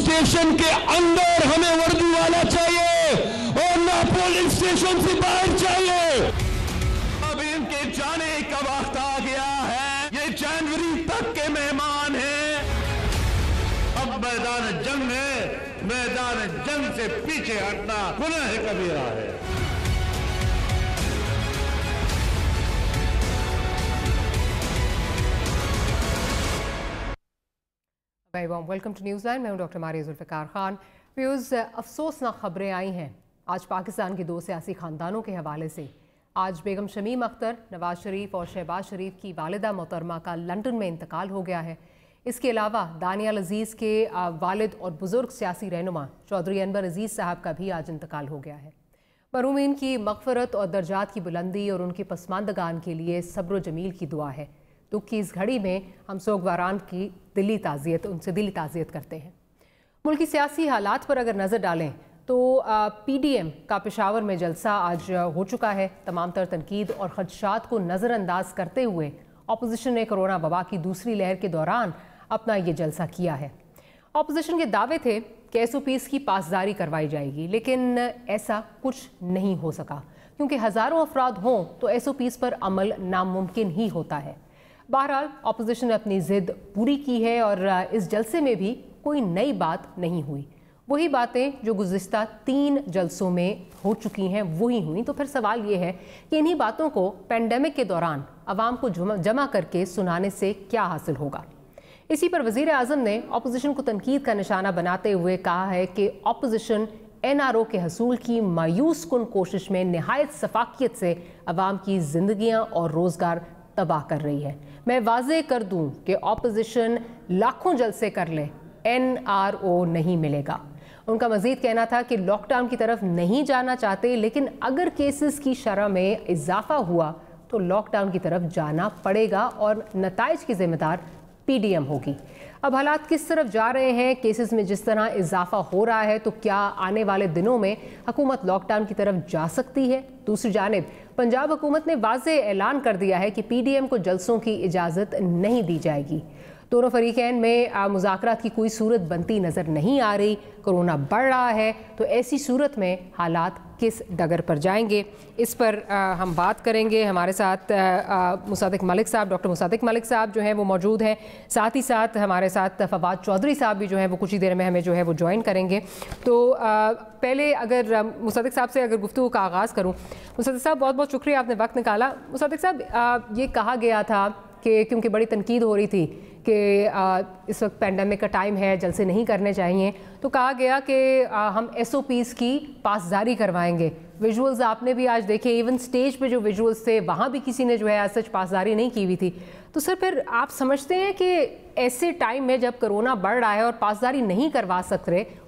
Station के अंदर हमें वर्दी वाला चाहिए और ना पोलिंग स्टेशन से बाहर चाहिए। अब इनके जाने का वक्त आ गया है, ये जनवरी तक के मेहमान हैं। अब मैदान जंग है, मैदान जंग से पीछे हटना गुनाह कबीरा है। Very warm welcome to Newsline. मैं हूं doctor Maria Zulfiqar Khan. Views, अफसोसनाक खबरें आई हैं आज पाकिस्तान के दो सियासी ख़ानदानों के हवाले से। आज बेगम शमीम अख्तर, नवाज शरीफ और शहबाज शरीफ की वालिदा मोहतरमा का लंदन में इंतकाल हो गया है। इसके अलावा दानियाल अजीज़ के वालिद और बुज़ुर्ग सियासी रहनुमा चौधरी अनवर अजीज़ साहब का भी आज इंतकाल हो गया है। मरहूमीन की मग़फ़िरत और दर्जात की बुलंदी और उनके पसमानदगान के लिए सब्र जमील की दुआ है। दुख की इस घड़ी में हम सोगवारान की उनसे दिली ताज़ियत करते हैं। मुल्की सियासी हालात पर अगर नज़र डालें तो PDM का पेशावर में जलसा आज हो चुका है। तमाम तर तनकीद और खदशात को नज़रअंदाज करते हुए अपोजिशन ने कोरोना वबा की दूसरी लहर के दौरान अपना ये जलसा किया है। अपोजिशन के दावे थे कि SOPs की पासदारी करवाई जाएगी, लेकिन ऐसा कुछ नहीं हो सका क्योंकि हज़ारों अफराद हों तो SOPs पर अमल नामुमकिन ही होता है। बहरहाल अपोजिशन ने अपनी ज़िद पूरी की है और इस जलसे में भी कोई नई बात नहीं हुई। वही बातें जो गुज़िश्ता 3 जलसों में हो चुकी हैं वही हुई। तो फिर सवाल ये है कि इन्हीं बातों को पेंडेमिक के दौरान आवाम को जमा करके सुनाने से क्या हासिल होगा। इसी पर वज़ीर आज़म ने अपोजिशन को तनकीद का निशाना बनाते हुए कहा है कि अपोजिशन NRO के हसूल की मायूस कुन कोशिश में नहायत सफाकियत से आवाम की जिंदगियाँ और रोज़गार तबाह कर रही है। मैं वाज़े कर दूं कि ऑपोजिशन लाखों जलसे कर ले, NRO नहीं मिलेगा। उनका मज़ीद कहना था कि लॉकडाउन की तरफ नहीं जाना चाहते, लेकिन अगर केसेस की शरह में इजाफा हुआ तो लॉकडाउन की तरफ जाना पड़ेगा और नताइज की जिम्मेदार PDM होगी। अब हालात किस तरफ जा रहे हैं, केसेस में जिस तरह इजाफा हो रहा है, तो क्या आने वाले दिनों में हुकूमत लॉकडाउन की तरफ जा सकती है? दूसरी जानिब पंजाब हुकूमत ने वाज़े ऐलान कर दिया है कि PDM को जलसों की इजाज़त नहीं दी जाएगी। दोनों फरीकैन में मुज़ाकरात की कोई सूरत बनती नज़र नहीं आ रही। कोरोना बढ़ रहा है तो ऐसी सूरत में हालात किस डगर पर जाएंगे, इस पर हम बात करेंगे। हमारे साथ मुसादिक मलिक साहब, डॉक्टर मुसादिक मलिक साहब जो हैं वो मौजूद हैं। साथ ही साथ हमारे साथ फवाद चौधरी साहब भी जो हैं वो कुछ ही देर में हमें जो है वो ज्वाइन करेंगे। तो पहले अगर मुसादिक साहब से अगर गुफ्तगू का आगाज़ करूँ। मुसादिक साहब, बहुत बहुत शुक्रिया, आपने वक्त निकाला। मुसादिक साहब, ये कहा गया था कि क्योंकि बड़ी तनकीद हो रही थी कि इस वक्त पेंडेमिक का टाइम है, जलसे नहीं करने चाहिए, तो कहा गया कि हम SOPs की पासदारी करवाएंगे। विजुअल्स आपने भी आज देखे, इवन स्टेज पे जो विजुअल्स थे वहाँ भी किसी ने जो है सच पासदारी नहीं की हुई थी। तो सर, फिर आप समझते हैं कि ऐसे टाइम में जब कोरोना बढ़ रहा है और पासदारी नहीं करवा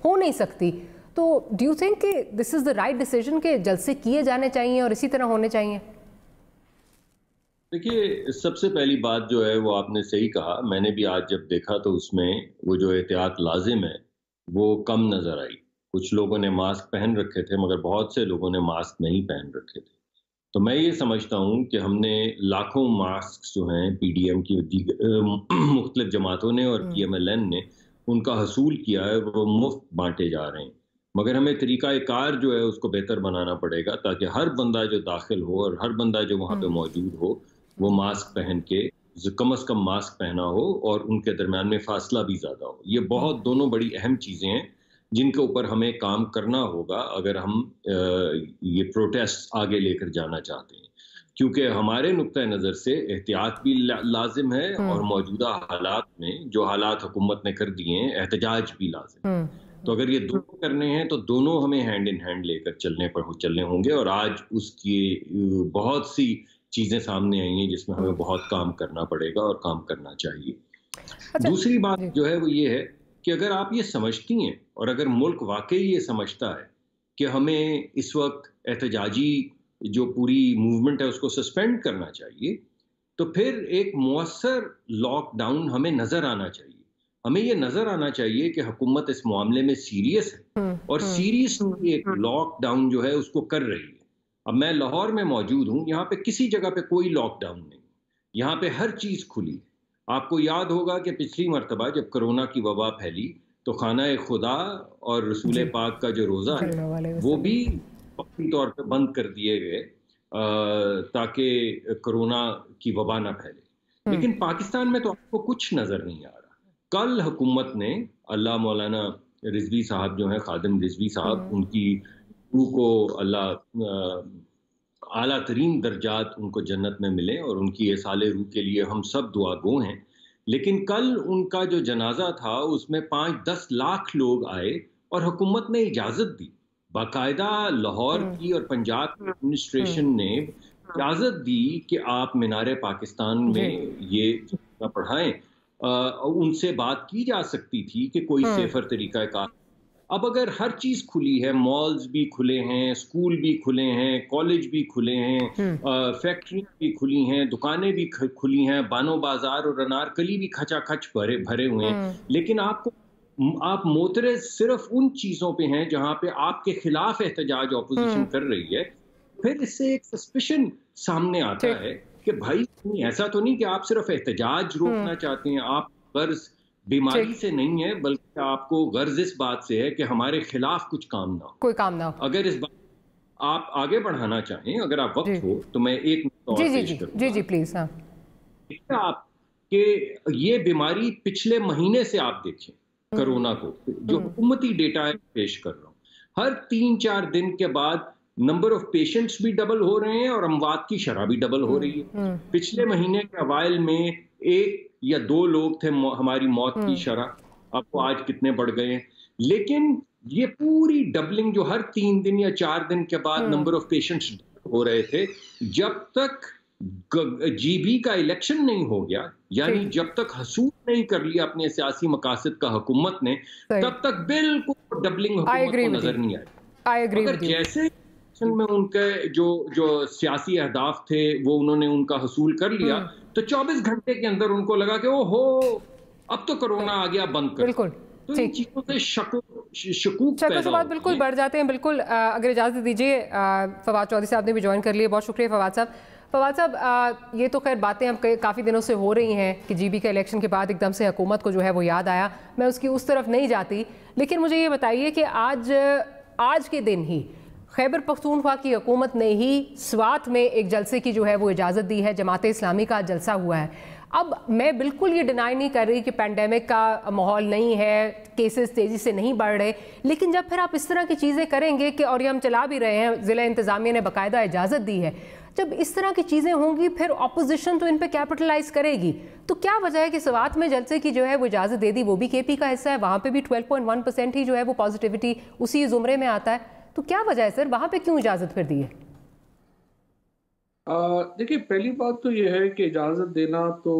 हो नहीं सकती, तो डू यू थिंक कि this is the right decision कि जलसे किए जाने चाहिए और इसी तरह होने चाहिए? देखिए, सबसे पहली बात जो है वो आपने सही कहा। मैंने भी आज जब देखा तो उसमें वो जो एहतियात लाजिम है वो कम नज़र आई। कुछ लोगों ने मास्क पहन रखे थे मगर बहुत से लोगों ने मास्क नहीं पहन रखे थे। तो मैं ये समझता हूँ कि हमने लाखों मास्क जो हैं PDM की मुख्तलिफ जमातों ने और PMLN ने उनका हसूल किया है, वो मुफ्त बांटे जा रहे हैं। मगर हमें तरीक़ाकार जो है उसको बेहतर बनाना पड़ेगा ताकि हर बंदा जो दाखिल हो और हर बंदा जो वहाँ पे मौजूद हो वो मास्क पहन के कम से कम मास्क पहना हो और उनके दरमियान में फासला भी ज़्यादा हो। ये बहुत दोनों बड़ी अहम चीज़ें हैं जिनके ऊपर हमें काम करना होगा अगर हम ये प्रोटेस्ट आगे लेकर जाना चाहते हैं, क्योंकि हमारे नुक्ता नज़र से एहतियात भी लाजिम है और मौजूदा हालात में जो हालात हुकूमत ने कर दिए हैं एहतजाज भी लाजिम है। तो अगर ये दोनों करने हैं तो दोनों हमें हैंड इन हैंड लेकर चलने होंगे और आज उसकी बहुत सी चीज़ें सामने आई हैं जिसमें हमें बहुत काम करना पड़ेगा और काम करना चाहिए। अच्छा, दूसरी बात जो है वो ये है कि अगर आप ये समझती हैं और अगर मुल्क वाकई ये समझता है कि हमें इस वक्त एहतजाजी जो पूरी मूवमेंट है उसको सस्पेंड करना चाहिए, तो फिर एक मुअस्सर लॉकडाउन हमें नज़र आना चाहिए। हमें ये नज़र आना चाहिए कि हुकूमत इस मामले में सीरियस है और सीरियसली एक लॉकडाउन जो है उसको कर रही है। अब मैं लाहौर में मौजूद हूँ, यहाँ पे किसी जगह पे कोई लॉकडाउन नहीं, यहाँ पे हर चीज़ खुली है। आपको याद होगा कि पिछली मरतबा जब कोरोना की वबा फैली तो खाना खुदा और रसूल पाक का जो रोज़ा है वो भी वक्ती तौर पे बंद कर दिए गए ताकि कोरोना की वबा ना फैले। लेकिन पाकिस्तान में तो आपको कुछ नज़र नहीं आ रहा। कल हुकूमत ने अल्लाह मौलाना रिजवी साहब जो हैं, खादिम रिजवी साहब, उनकी रूह को अल्लाह आला तरीन दर्जात उनको जन्नत में मिले और उनकी ये साले रूह के लिए हम सब दुआ गो हैं। लेकिन कल उनका जो जनाजा था उसमें 5-10 लाख लोग आए और हुकूमत ने इजाज़त दी, बाकायदा लाहौर की और पंजाब की एडमिनिस्ट्रेशन ने इजाज़त दी कि आप मीनारे पाकिस्तान में ये पढ़ाएं। उनसे बात की जा सकती थी कि कोई सेफर तरीका कार। अब अगर हर चीज खुली है, मॉल्स भी खुले हैं, स्कूल भी खुले हैं, कॉलेज भी खुले हैं, फैक्ट्री भी खुली हैं, दुकानें भी खुली हैं, बानो बाजार और अनारकली भी खचाखच भरे हुए हैं, लेकिन आप मोतरज़ सिर्फ उन चीजों पे हैं जहां पे आपके खिलाफ एहतजाज ऑपोजिशन कर रही है। फिर इससे एक सस्पिशन सामने आता है कि भाई ऐसा तो नहीं कि आप सिर्फ एहतजाज रोकना चाहते हैं, आप गर्ज बीमारी से नहीं है, बल्कि आपको गर्ज इस बात से है कि हमारे खिलाफ कुछ काम ना हो, कोई काम ना हो। अगर इस बात आप आगे बढ़ाना चाहें, अगर आप वक्त हो तो मैं एक जी प्लीज। आप कि ये बीमारी पिछले महीने से आप देखें कोरोना को, जो हुकूमती डेटा है पेश कर रहा हूँ, हर 3-4 दिन के बाद नंबर ऑफ पेशेंट्स भी डबल हो रहे हैं और अमवात की शरह भी डबल हो रही है। पिछले महीने के अवाइल में 1 या 2 लोग थे हमारी मौत की शरह, अब वो आज कितने बढ़ गए हैं। लेकिन ये पूरी डबलिंग जो हर 3 दिन या 4 दिन के बाद नंबर ऑफ पेशेंट्स हो रहे थे, जब तक जीबी का इलेक्शन नहीं हो गया, यानी जब तक हसूल नहीं कर लिया अपने सियासी मकासद का हुकूमत ने, तब तक बिल्कुल डबलिंग हुकूमत को नजर नहीं आई। अगर जैसे में उनके जो सियासी अहदाफ थे वो उन्होंने उनका हसूल कर लिया, तो 24 घंटे के अंदर उनको लगा कि ओहो अब तो कोरोना आ गया, बंद कर। बिल्कुल तो इन चीजों से शकूक से बात बिल्कुल बढ़ जाते हैं। बिल्कुल अगर इजाजत दीजिए, फवाद चौधरी साहब ने भी ज्वाइन कर लिए, बहुत शुक्रिया फवाद साहब। फवाद साहब, ये तो खैर बातें हम काफ़ी दिनों से हो रही हैं कि जीबी का इलेक्शन के बाद एकदम से हुकूमत को जो है वो याद आया। मैं उसकी उस तरफ नहीं जाती, लेकिन मुझे ये बताइए कि आज के दिन ही खैबर पख्तूनख्वा की हुकूमत ने ही स्वात में एक जलसे की जो है वो इजाज़त दी है। जमात इस्लामी का जलसा हुआ है। अब मैं बिल्कुल ये डिनाई नहीं कर रही कि पैंडेमिक का माहौल नहीं है, केसेस तेज़ी से नहीं बढ़ रहे, लेकिन जब फिर आप इस तरह की चीज़ें करेंगे कि, और ये हम चला भी रहे हैं, ज़िला इंतज़ामिया ने बाकायदा इजाज़त दी है, जब इस तरह की चीज़ें होंगी फिर अपोजिशन तो इन पे कैपिटलाइज करेगी। तो क्या वजह है कि स्वात में जलसे की जो है वो इजाज़त दे दी? वो भी केपी का हिस्सा है, वहाँ पे भी 12.1% ही जो है वो पॉजिटिविटी उसी ज़ुमरे में आता है। तो क्या वजह है सर, वहाँ पे क्यों इजाज़त फिर दी है? देखिए, पहली बात तो ये है कि इजाज़त देना तो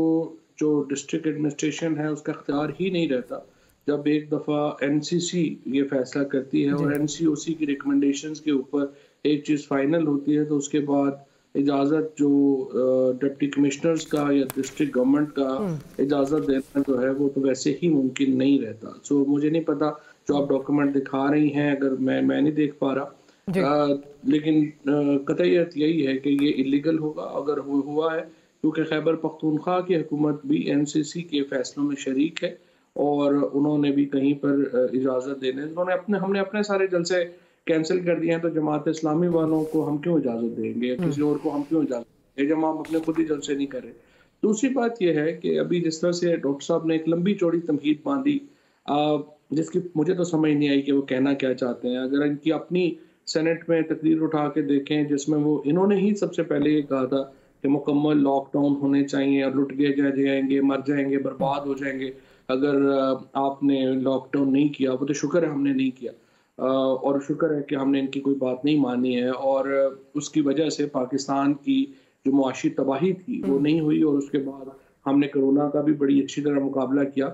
जो डिस्ट्रिक्ट एडमिनिस्ट्रेशन है उसका इख्तियार ही नहीं रहता। जब एक दफ़ा एनसीसी ये फैसला करती है और एनसीओसी की रिकमेंडेशंस के ऊपर एक चीज़ फाइनल होती है, तो उसके बाद इजाज़त जो डिप्टी कमिश्नर्स का या डिस्ट्रिक्ट गवर्नमेंट का इजाज़त देना जो है वो तो वैसे ही मुमकिन नहीं रहता। सो मुझे नहीं पता जो आप डॉक्यूमेंट दिखा रही हैं, अगर मैं नहीं देख पा रहा, लेकिन कतईयत यही है कि ये इलीगल होगा अगर हुआ है, क्योंकि खैबर पख्तूनख्वा की हुकूमत भी एनसीसी के फैसलों में शरीक है और उन्होंने भी कहीं पर इजाज़त देने, हमने अपने सारे जलसे कैंसिल कर दिए हैं, तो जमात इस्लामी वालों को हम क्यों इजाज़त देंगे, किसी और को हम क्यों इजाज़त देंगे जब हम अपने खुद ही जलसे नहीं कर रहे। दूसरी बात यह है कि अभी जिस तरह से डॉक्टर साहब ने एक लंबी चौड़ी तमहीद बांधी, जिसकी मुझे तो समझ नहीं आई कि वो कहना क्या चाहते हैं। अगर इनकी अपनी सेनेट में तकरीर उठा के देखें जिसमें वो इन्होंने ही सबसे पहले ये कहा था कि मुकम्मल लॉकडाउन होने चाहिए और लुट गए जाएंगे, मर जाएंगे, बर्बाद हो जाएंगे अगर आपने लॉकडाउन नहीं किया। वो तो शुक्र है हमने नहीं किया और शुक्र है कि हमने इनकी कोई बात नहीं मानी है और उसकी वजह से पाकिस्तान की जो मुआशी तबाही थी वो नहीं हुई और उसके बाद हमने कोरोना का भी बड़ी अच्छी तरह मुकाबला किया।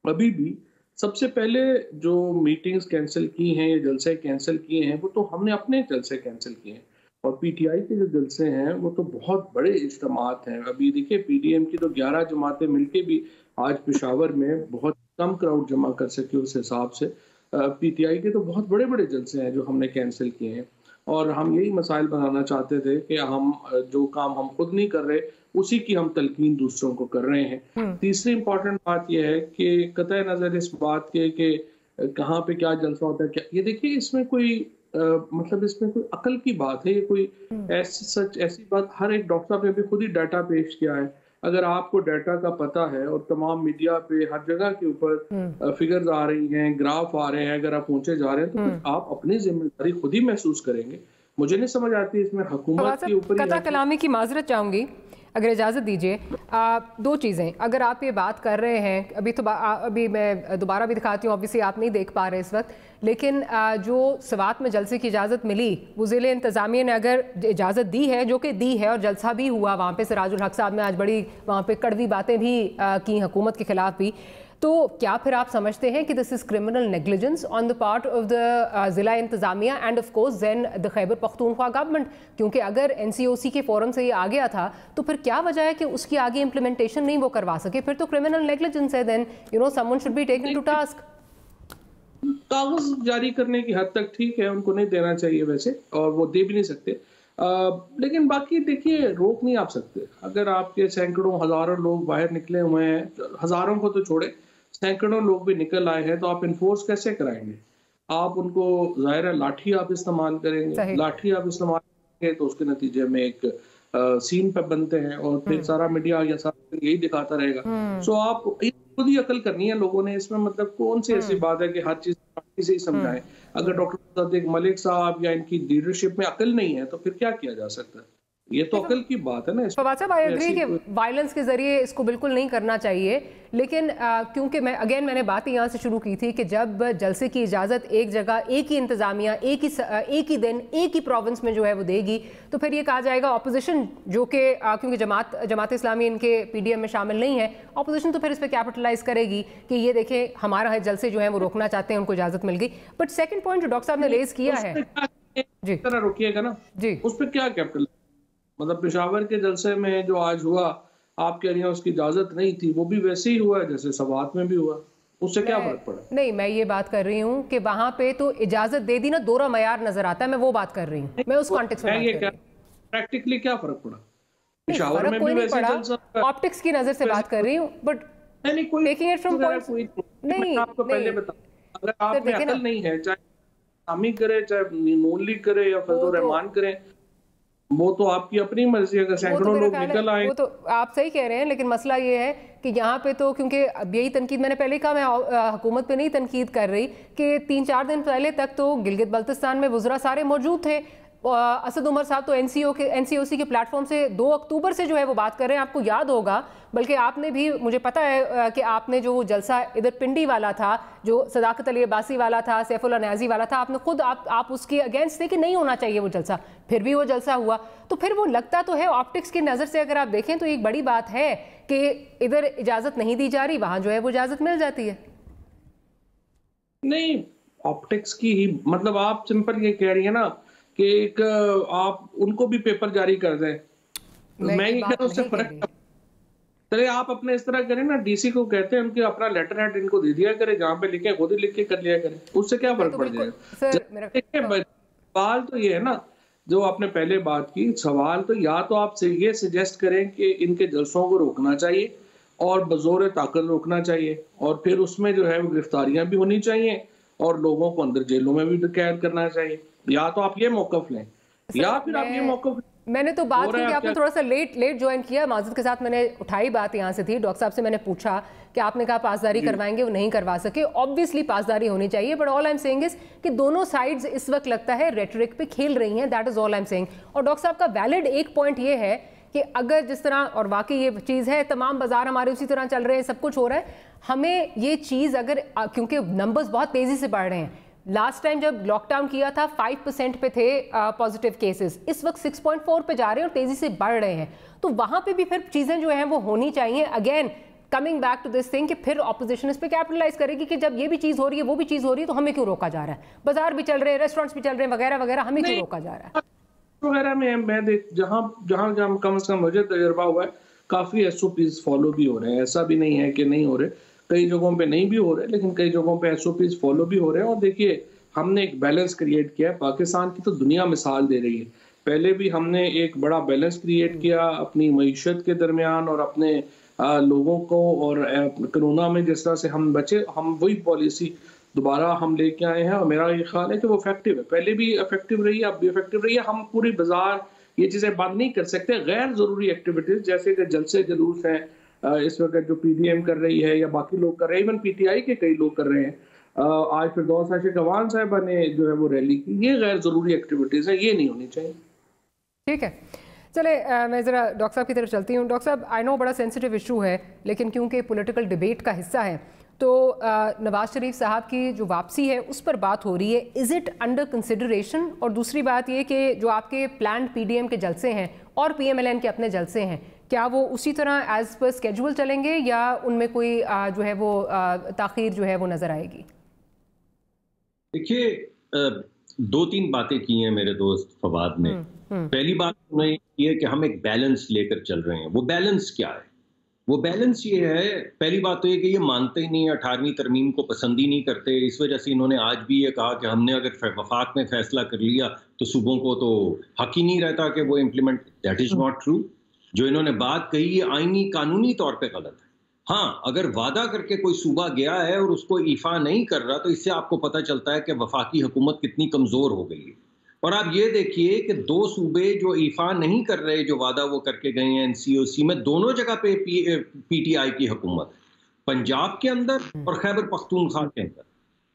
अभी भी सबसे पहले जो मीटिंग्स कैंसिल की हैं या जलसे कैंसिल किए हैं वो तो हमने अपने जलसे कैंसिल किए हैं और पीटीआई के जो जलसे हैं वो तो बहुत बड़े इज्तिमात हैं। अभी देखिए, पीडीएम की तो 11 जमातें मिलके भी आज पेशावर में बहुत कम क्राउड जमा कर सके उस हिसाब से। पीटीआई के तो बहुत बड़े बड़े जलसे हैं जो हमने कैंसिल किए हैं और हम यही मसाइल बनाना चाहते थे कि हम जो काम हम खुद नहीं कर रहे उसी की हम तलकीन दूसरों को कर रहे हैं। तीसरी इंपॉर्टेंट बात यह है कि कतई नज़र इस बात के कि कहाँ पे क्या जलसा होता है, क्या ये देखिए इसमें कोई मतलब इसमें कोई अकल की बात है, ये कोई ऐसी बात हर एक डॉक्टर साहब ने भी खुद ही डाटा पेश किया है। अगर आपको डाटा का पता है और तमाम मीडिया पे हर जगह के ऊपर फिगर्स आ रही हैं, ग्राफ आ रहे हैं, अगर आप पहुंचे जा रहे हैं तो फिर आप अपनी जिम्मेदारी खुद ही महसूस करेंगे। मुझे नहीं समझ आती इसमें हुकूमत के ऊपर कता कलामी की माजरत चाहूंगी, अगर इजाज़त दीजिए। दो चीज़ें, अगर आप ये बात कर रहे हैं अभी मैं दोबारा भी दिखाती हूँ, ऑब्वियसली आप नहीं देख पा रहे इस वक्त, लेकिन जो सवात में जलसे की इजाज़त मिली वो ज़िले इंतज़ामिया ने अगर इजाज़त दी है, जो कि दी है, और जलसा भी हुआ वहाँ पे, सिराजुल हक साहब ने आज बड़ी वहाँ पे कड़वी बातें भी की हुकूमत के खिलाफ भी, तो क्या फिर आप समझते हैं कि this is criminal negligence on the part of the ज़िला इंतज़ामिया and of course then the Khyber Pakhtunkhwa government? क्योंकि अगर NCOC के फोरम से ये आ गया था तो फिर क्या वजह है कि उसकी आगे इम्प्लीमेंटेशन नहीं वो करवा सके? फिर तो क्रिमिनल नेग्लिजेंस है, then someone should be taken to task. कागज जारी करने की हद तक ठीक है, उनको नहीं देना चाहिए वैसे, और वो दे भी नहीं सकते, लेकिन बाकी देखिए रोक नहीं आप सकते। अगर आपके सैकड़ों हजारों लोग बाहर निकले हुए हैं, हजारों को तो छोड़े सैकड़ों लोग भी निकल आए हैं, तो आप इन्फोर्स कैसे कराएंगे? आप उनको जाहिर है लाठी आप इस्तेमाल करेंगे, लाठी आप इस्तेमाल करेंगे तो उसके नतीजे में एक सीन पे बनते हैं और फिर सारा मीडिया या सारा यही दिखाता रहेगा। सो आप खुद ही अकल करनी है लोगों ने इसमें, मतलब कौन सी ऐसी बात है कि हर चीज से ही समझाएं। अगर डॉक्टर सदीक मलिक साहब या इनकी लीडरशिप में अकल नहीं है तो फिर क्या किया जा सकता है? ये तो अकल की बात है ना। फवाद साहब, आई एग्री कि वायलेंस के जरिए इसको बिल्कुल नहीं करना चाहिए, लेकिन क्योंकि मैंने बात यहाँ से शुरू की थी कि जब जलसे की इजाज़त एक जगह, एक ही इंतज़ामिया, एक ही दिन, एक ही प्रोविंस में जो है वो देगी, तो फिर ये कहा जाएगा ऑपोजिशन, जो कि क्योंकि जमात इस्लामी इनके PDM में शामिल नहीं है, ऑपोजिशन तो फिर इस पर कैपिटलाइज करेगी कि ये देखें हमारा जलसे जो है वो रोकना चाहते हैं, उनको इजाज़त मिल गई। बट सेकेंड पॉइंट जो डॉक्टर साहब ने रेज किया है, जी रोकिएगा ना जी, उस पर क्या कैपिटल, मतलब पेशावर के जलसे में जो आज हुआ, आप कह रही हैं उसकी इजाजत नहीं थी, वो भी वैसे ही हुआ जैसे सवात में भी हुआ, उससे क्या फर्क पड़ा? नहीं, मैं ये बात कर रही हूँ कि वहां पे तो इजाजत दे दी ना, दोहरा मयार नजर आता है, मैं वो बात कर रही हूँ, मैं उस कॉन्टेक्स्ट में ये प्रैक्टिकली क्या फर्क पड़ा? पेशावर में भी वैसे जलसा, ऑप्टिक्स की नजर से बात कर रही हूँ, but taking it from points, नहीं आपको पहले बता, अगर आप में अकल नहीं है, चाहे शामी करे, चाहे नूनली करे या फजल रहमान करे, वो तो आपकी अपनी मर्जी है। अगर सैकड़ों लोग निकल आए, वो तो आप सही कह रहे हैं, लेकिन मसला ये है कि यहाँ पे तो, क्योंकि अब यही तनकीद मैंने पहले कहा, मैं हुकूमत पे नहीं तनकीद कर रही, कि 3-4 दिन पहले तक तो गिलगित बल्तिस्तान में वुज़रा सारे मौजूद थे। असद उमर साहब तो NCOC के प्लेटफॉर्म से 2 अक्टूबर से जो है वो बात कर रहे हैं, आपको याद होगा, बल्कि आपने भी, मुझे पता है कि आपने जो जलसा इधर पिंडी वाला था, जो सदाकत अली अब्बासी वाला था, सैफुल्लाह न्याजी वाला था, आपने खुद आप उसके अगेंस्ट थे कि नहीं होना चाहिए वो जलसा, फिर भी वो जलसा हुआ। तो फिर वो लगता तो है, ऑप्टिक्स की नज़र से अगर आप देखें तो एक बड़ी बात है कि इधर इजाज़त नहीं दी जा रही, वहां जो है वो इजाज़त मिल जाती है। नहीं, ऑप्टिक्स की ही मतलब आप सिंपल ये कह रही है ना कि एक आप उनको भी पेपर जारी कर दें, मैं ये कह रहा हूं उससे फर्क, चले आप अपने इस तरह करें ना, DC को कहते हैं उनके अपना लेटर हेड इनको दे दिया करे, जहाँ पे लिखे खुद ही लिख के कर लिया करे, उससे क्या फर्क पड़ जाएगा? सवाल तो ये है ना, जो आपने पहले बात की, सवाल तो या तो आप ये सजेस्ट करें कि इनके जलसों को रोकना चाहिए और बजोर ताकत रोकना चाहिए, और फिर उसमें जो है वो गिरफ्तारियां भी होनी चाहिए और लोगों को अंदर जेलों में भी कैद करना चाहिए, या तो आप ये मौकफ लें या फिर आप ये मौकफ। मैंने तो बात की कि आपने थोड़ा सा लेट ज्वाइन किया, माजरत के साथ मैंने उठाई बात यहाँ से थी, डॉक्टर साहब से मैंने पूछा कि आपने कहा पासदारी करवाएंगे, वो नहीं करवा सके, ऑब्वियसली पासदारी होनी चाहिए, but all I am saying is कि दोनों साइड्स इस वक्त लगता है रेटरिक पे खेल रही हैं, that is all I am saying. और डॉक्टर साहब का वैलिड एक पॉइंट ये है कि अगर जिस तरह, और वाकई ये चीज़ है, तमाम बाजार हमारे उसी तरह चल रहे हैं, सब कुछ हो रहा है, हमें ये चीज़ अगर, क्योंकि नंबर्स बहुत तेज़ी से बढ़ रहे हैं, लास्ट टाइम जब लॉकडाउन किया था 5% पे थे पॉजिटिव केसेस, इस वक्त 6.4 पे जा रहे हैं और तेजी से बढ़ रहे हैं, तो वहां पे भी फिर चीजें जो हैं वो होनी चाहिए। Again coming back to this thing कि फिर ऑपोजिशन इस पे कैपिटलाइज करेगी कि जब ये भी चीज हो रही है, वो भी चीज हो रही है, तो हमें क्यों रोका जा रहा है? बाजार भी चल रहे हैं, रेस्टोरेंट्स भी चल रहे हैं, वगैरह वगैरह, हमें क्यों रोका जा रहा है? वगैरह में मैं देख, जहां कम से कम मुझे तजुर्बा हुआ है, काफी SOPs फॉलो भी हो रहे हैं, ऐसा भी नहीं है कि नहीं हो रहे, कई जगहों पे नहीं भी हो रहे, लेकिन कई जगहों पे SOPs फॉलो भी हो रहे हैं। और देखिए हमने एक बैलेंस क्रिएट किया है। पाकिस्तान की तो दुनिया मिसाल दे रही है। पहले भी हमने एक बड़ा बैलेंस क्रिएट किया अपनी मईशत के दरमियान और अपने लोगों को, और कोरोना में जिस तरह से हम बचे, हम वही पॉलिसी दोबारा हम लेके आए हैं और मेरा ये ख्याल है कि वो इफेक्टिव है। पहले भी इफेक्टिव रही है, अब भी इफेक्टिव रही है। हम पूरी बाजार ये चीज़ें बंद नहीं कर सकते। गैर ज़रूरी एक्टिविटीज़ जैसे कि जलसे जुलूस हैं इस वक्त जो पीडीएम कर रही है या बाकी लोग कर रहे हैं, इवन पीटीआई के कई लोग कर रहे हैं, आज फिरदौस आशिक अवान साहिबा ने जो है वो रैली की, ये गैर ज़रूरी एक्टिविटीज़ है, ये नहीं होनी चाहिए। ठीक है, चले मैं ज़रा डॉक्टर साहब की तरफ चलती हूँ। डॉक्टर साहब, आई नो बड़ा सेंसिटिव इशू है, लेकिन क्योंकि पॉलिटिकल डिबेट का हिस्सा है तो नवाज शरीफ साहब की जो वापसी है उस पर बात हो रही है। Is it under consideration? और दूसरी बात ये कि जो आपके प्लान्ड पीडीएम के जलसे हैं और पीएमएलएन के अपने जलसे हैं, क्या वो उसी तरह एज पर स्केड्यूल चलेंगे या उनमें कोई जो है वो ताख़ीर जो है वो नज़र आएगी? देखिए, 2-3 बातें की हैं मेरे दोस्त फवाद ने। पहली बात उन्होंने ये है कि हम एक बैलेंस लेकर चल रहे हैं। वो बैलेंस क्या है? वो बैलेंस ये है, पहली बात तो ये कि ये मानते ही नहीं, 18वीं तरमीम को पसंद ही नहीं करते। इस वजह से इन्होंने आज भी ये कहा कि हमने अगर वफाक में फैसला कर लिया तो सूबों को तो हक ही नहीं रहता कि वो implement. That is not true. जो इन्होंने बात कही ये आईनी कानूनी तौर पे गलत है। हाँ, अगर वादा करके कोई सूबा गया है और उसको ईफा नहीं कर रहा, तो इससे आपको पता चलता है कि वफाकी हुकूमत कितनी कमजोर हो गई है। और आप ये देखिए कि 2 सूबे जो ईफा नहीं कर रहे, जो वादा वो करके गए हैं एनसीओसी में, दोनों जगह पे पीटीआई की हुकूमत है, पंजाब के अंदर और खैबर पख्तूनख्वा के अंदर।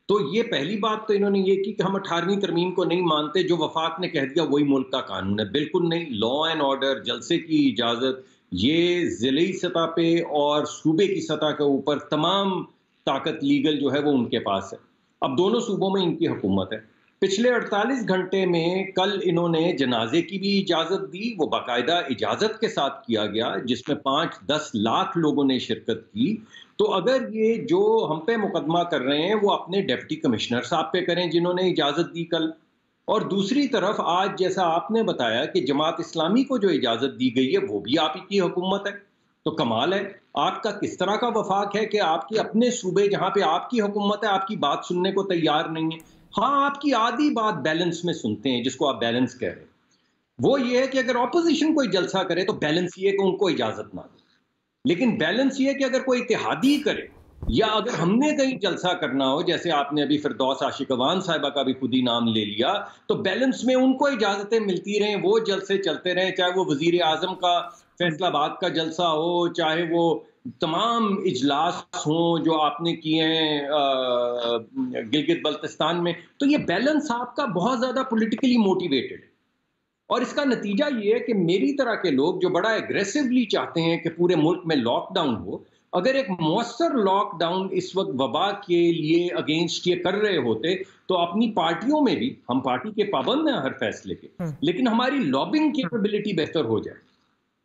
तो ये पहली बात तो इन्होंने ये की कि हम 18वीं तरमीम को नहीं मानते, जो वफाक ने कह दिया वही मुल्क का कानून है। बिल्कुल नहीं। लॉ एंड ऑर्डर, जलसे की इजाजत, ये जिले सतह पे और सूबे की सतह के ऊपर तमाम ताकत लीगल जो है वो उनके पास है। अब दोनों सूबों में इनकी हुकूमत है। पिछले 48 घंटे में कल इन्होंने जनाजे की भी इजाजत दी, वो बाकायदा इजाजत के साथ किया गया, जिसमें 5-10 लाख लोगों ने शिरकत की। तो अगर ये जो हम पे मुकदमा कर रहे हैं वो अपने डिप्टी कमिश्नर साहब पे करें जिन्होंने इजाजत दी कल, और दूसरी तरफ आज जैसा आपने बताया कि जमात इस्लामी को जो इजाजत दी गई है वो भी आप ही की हुकूमत है। तो कमाल है, आपका किस तरह का वफाक है कि आपके अपने सूबे जहां पे आपकी हुकूमत है आपकी बात सुनने को तैयार नहीं है। हाँ, आपकी आधी बात बैलेंस में सुनते हैं, जिसको आप बैलेंस कह रहे हैं। वो ये है कि अगर ऑपोजिशन कोई जलसा करे तो बैलेंस ये है कि उनको इजाजत ना दे, लेकिन बैलेंस ये है कि अगर कोई इत्तेहादी करे या अगर हमने कहीं जलसा करना हो, जैसे आपने अभी फिरदौस आशिक अवान साहिबा का भी खुद ही नाम ले लिया, तो बैलेंस में उनको इजाजतें मिलती रहें, वो जलसे चलते रहें, चाहे वो वजीर आजम का फैसलाबाद का जलसा हो, चाहे वो तमाम इजलास हों जो आपने किए हैं गिलगित बल्तिस्तान में। तो ये बैलेंस आपका बहुत ज्यादा पॉलिटिकली मोटिवेटेड है, और इसका नतीजा ये है कि मेरी तरह के लोग जो बड़ा एग्रेसिवली चाहते हैं कि पूरे मुल्क में लॉकडाउन हो, अगर एक मौसर लॉकडाउन इस वक्त वबा के लिए अगेंस्ट ये कर रहे होते तो अपनी पार्टियों में भी, हम पार्टी के पाबंद हैं हर फैसले के, लेकिन हमारी लॉबिंग कैपेबिलिटी बेहतर हो जाए,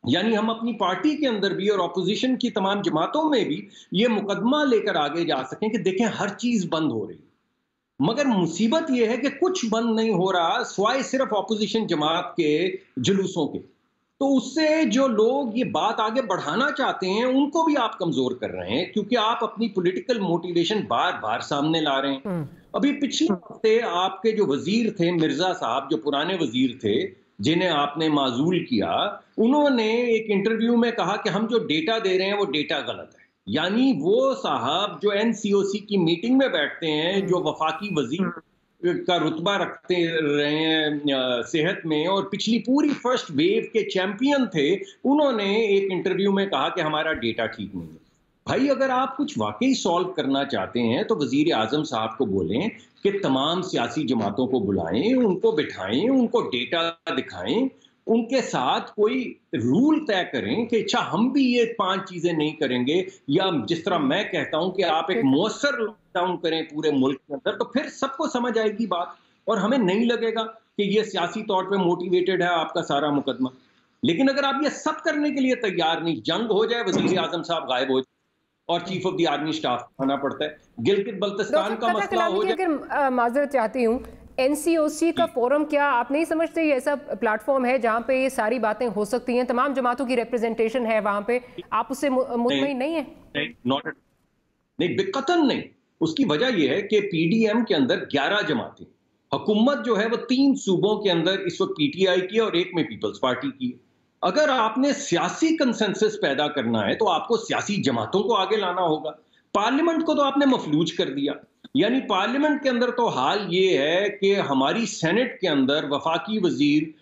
यानी हम अपनी पार्टी के अंदर भी और ऑपोजिशन की तमाम जमातों में भी ये मुकदमा लेकर आगे जा सकें कि देखें हर चीज बंद हो रही है। मगर मुसीबत यह है कि कुछ बंद नहीं हो रहा सिवाय सिर्फ ऑपोजिशन जमात के जुलूसों के। तो उससे जो लोग ये बात आगे बढ़ाना चाहते हैं उनको भी आप कमजोर कर रहे हैं, क्योंकि आप अपनी पॉलिटिकल मोटिवेशन बार बार सामने ला रहे हैं। अभी पिछले हफ्ते आपके जो वजीर थे मिर्जा साहब, जो पुराने वजीर थे जिन्हें आपने माजूल किया, उन्होंने एक इंटरव्यू में कहा कि हम जो डेटा दे रहे हैं वो डेटा गलत है। यानी वो साहब जो एनसीओसी की मीटिंग में बैठते हैं, जो वफाकी वजीर का रुतबा रखते रहे हैं सेहत में और पिछली पूरी फर्स्ट वेव के चैंपियन थे, उन्होंने एक इंटरव्यू में कहा कि हमारा डेटा ठीक नहीं है। भाई, अगर आप कुछ वाकई सॉल्व करना चाहते हैं तो वजीर आजम साहब को बोलें कि तमाम सियासी जमातों को बुलाएं, उनको बिठाएं, उनको डेटा दिखाएं, उनके साथ कोई रूल तय करें कि अच्छा हम भी ये 5 चीजें नहीं करेंगे, या जिस तरह मैं कहता हूं कि आप एक मौसर लॉकडाउन करें पूरे मुल्क के अंदर, तो फिर सबको समझ आएगी बात और हमें नहीं लगेगा कि ये सियासी तौर पे मोटिवेटेड है आपका सारा मुकदमा। लेकिन अगर आप ये सब करने के लिए तैयार नहीं, जंग हो जाए, वजीर आजम साहब गायब हो जाए और chief of the army staff आना पड़ता है, गिलगित बल्तिस्तान का मसला हो जाए। माजरत चाहती हूँ, एनसीओसी का फोरम क्या आप नहीं समझते ये ऐसा प्लेटफॉर्म है जहाँ पे ये सारी बातें हो सकती हैं, तमाम जमातों की रिप्रेजेंटेशन है वहाँ पे, आप उससे मुतमईन नहीं है? नहीं, बिकतन नहीं। उसकी वजह यह है कि पीडीएम के अंदर 11 जमातें, हुकूमत जो है वो 3 सूबों के अंदर इस वक्त पीटीआई की है और एक में पीपल्स पार्टी की है। अगर आपने सियासी कंसेंसस पैदा करना है तो आपको सियासी जमातों को आगे लाना होगा। पार्लियामेंट को तो आपने मफलूज कर दिया। यानी पार्लियामेंट के अंदर तो हाल ये है कि हमारी सेनेट के अंदर वफाकी वजीर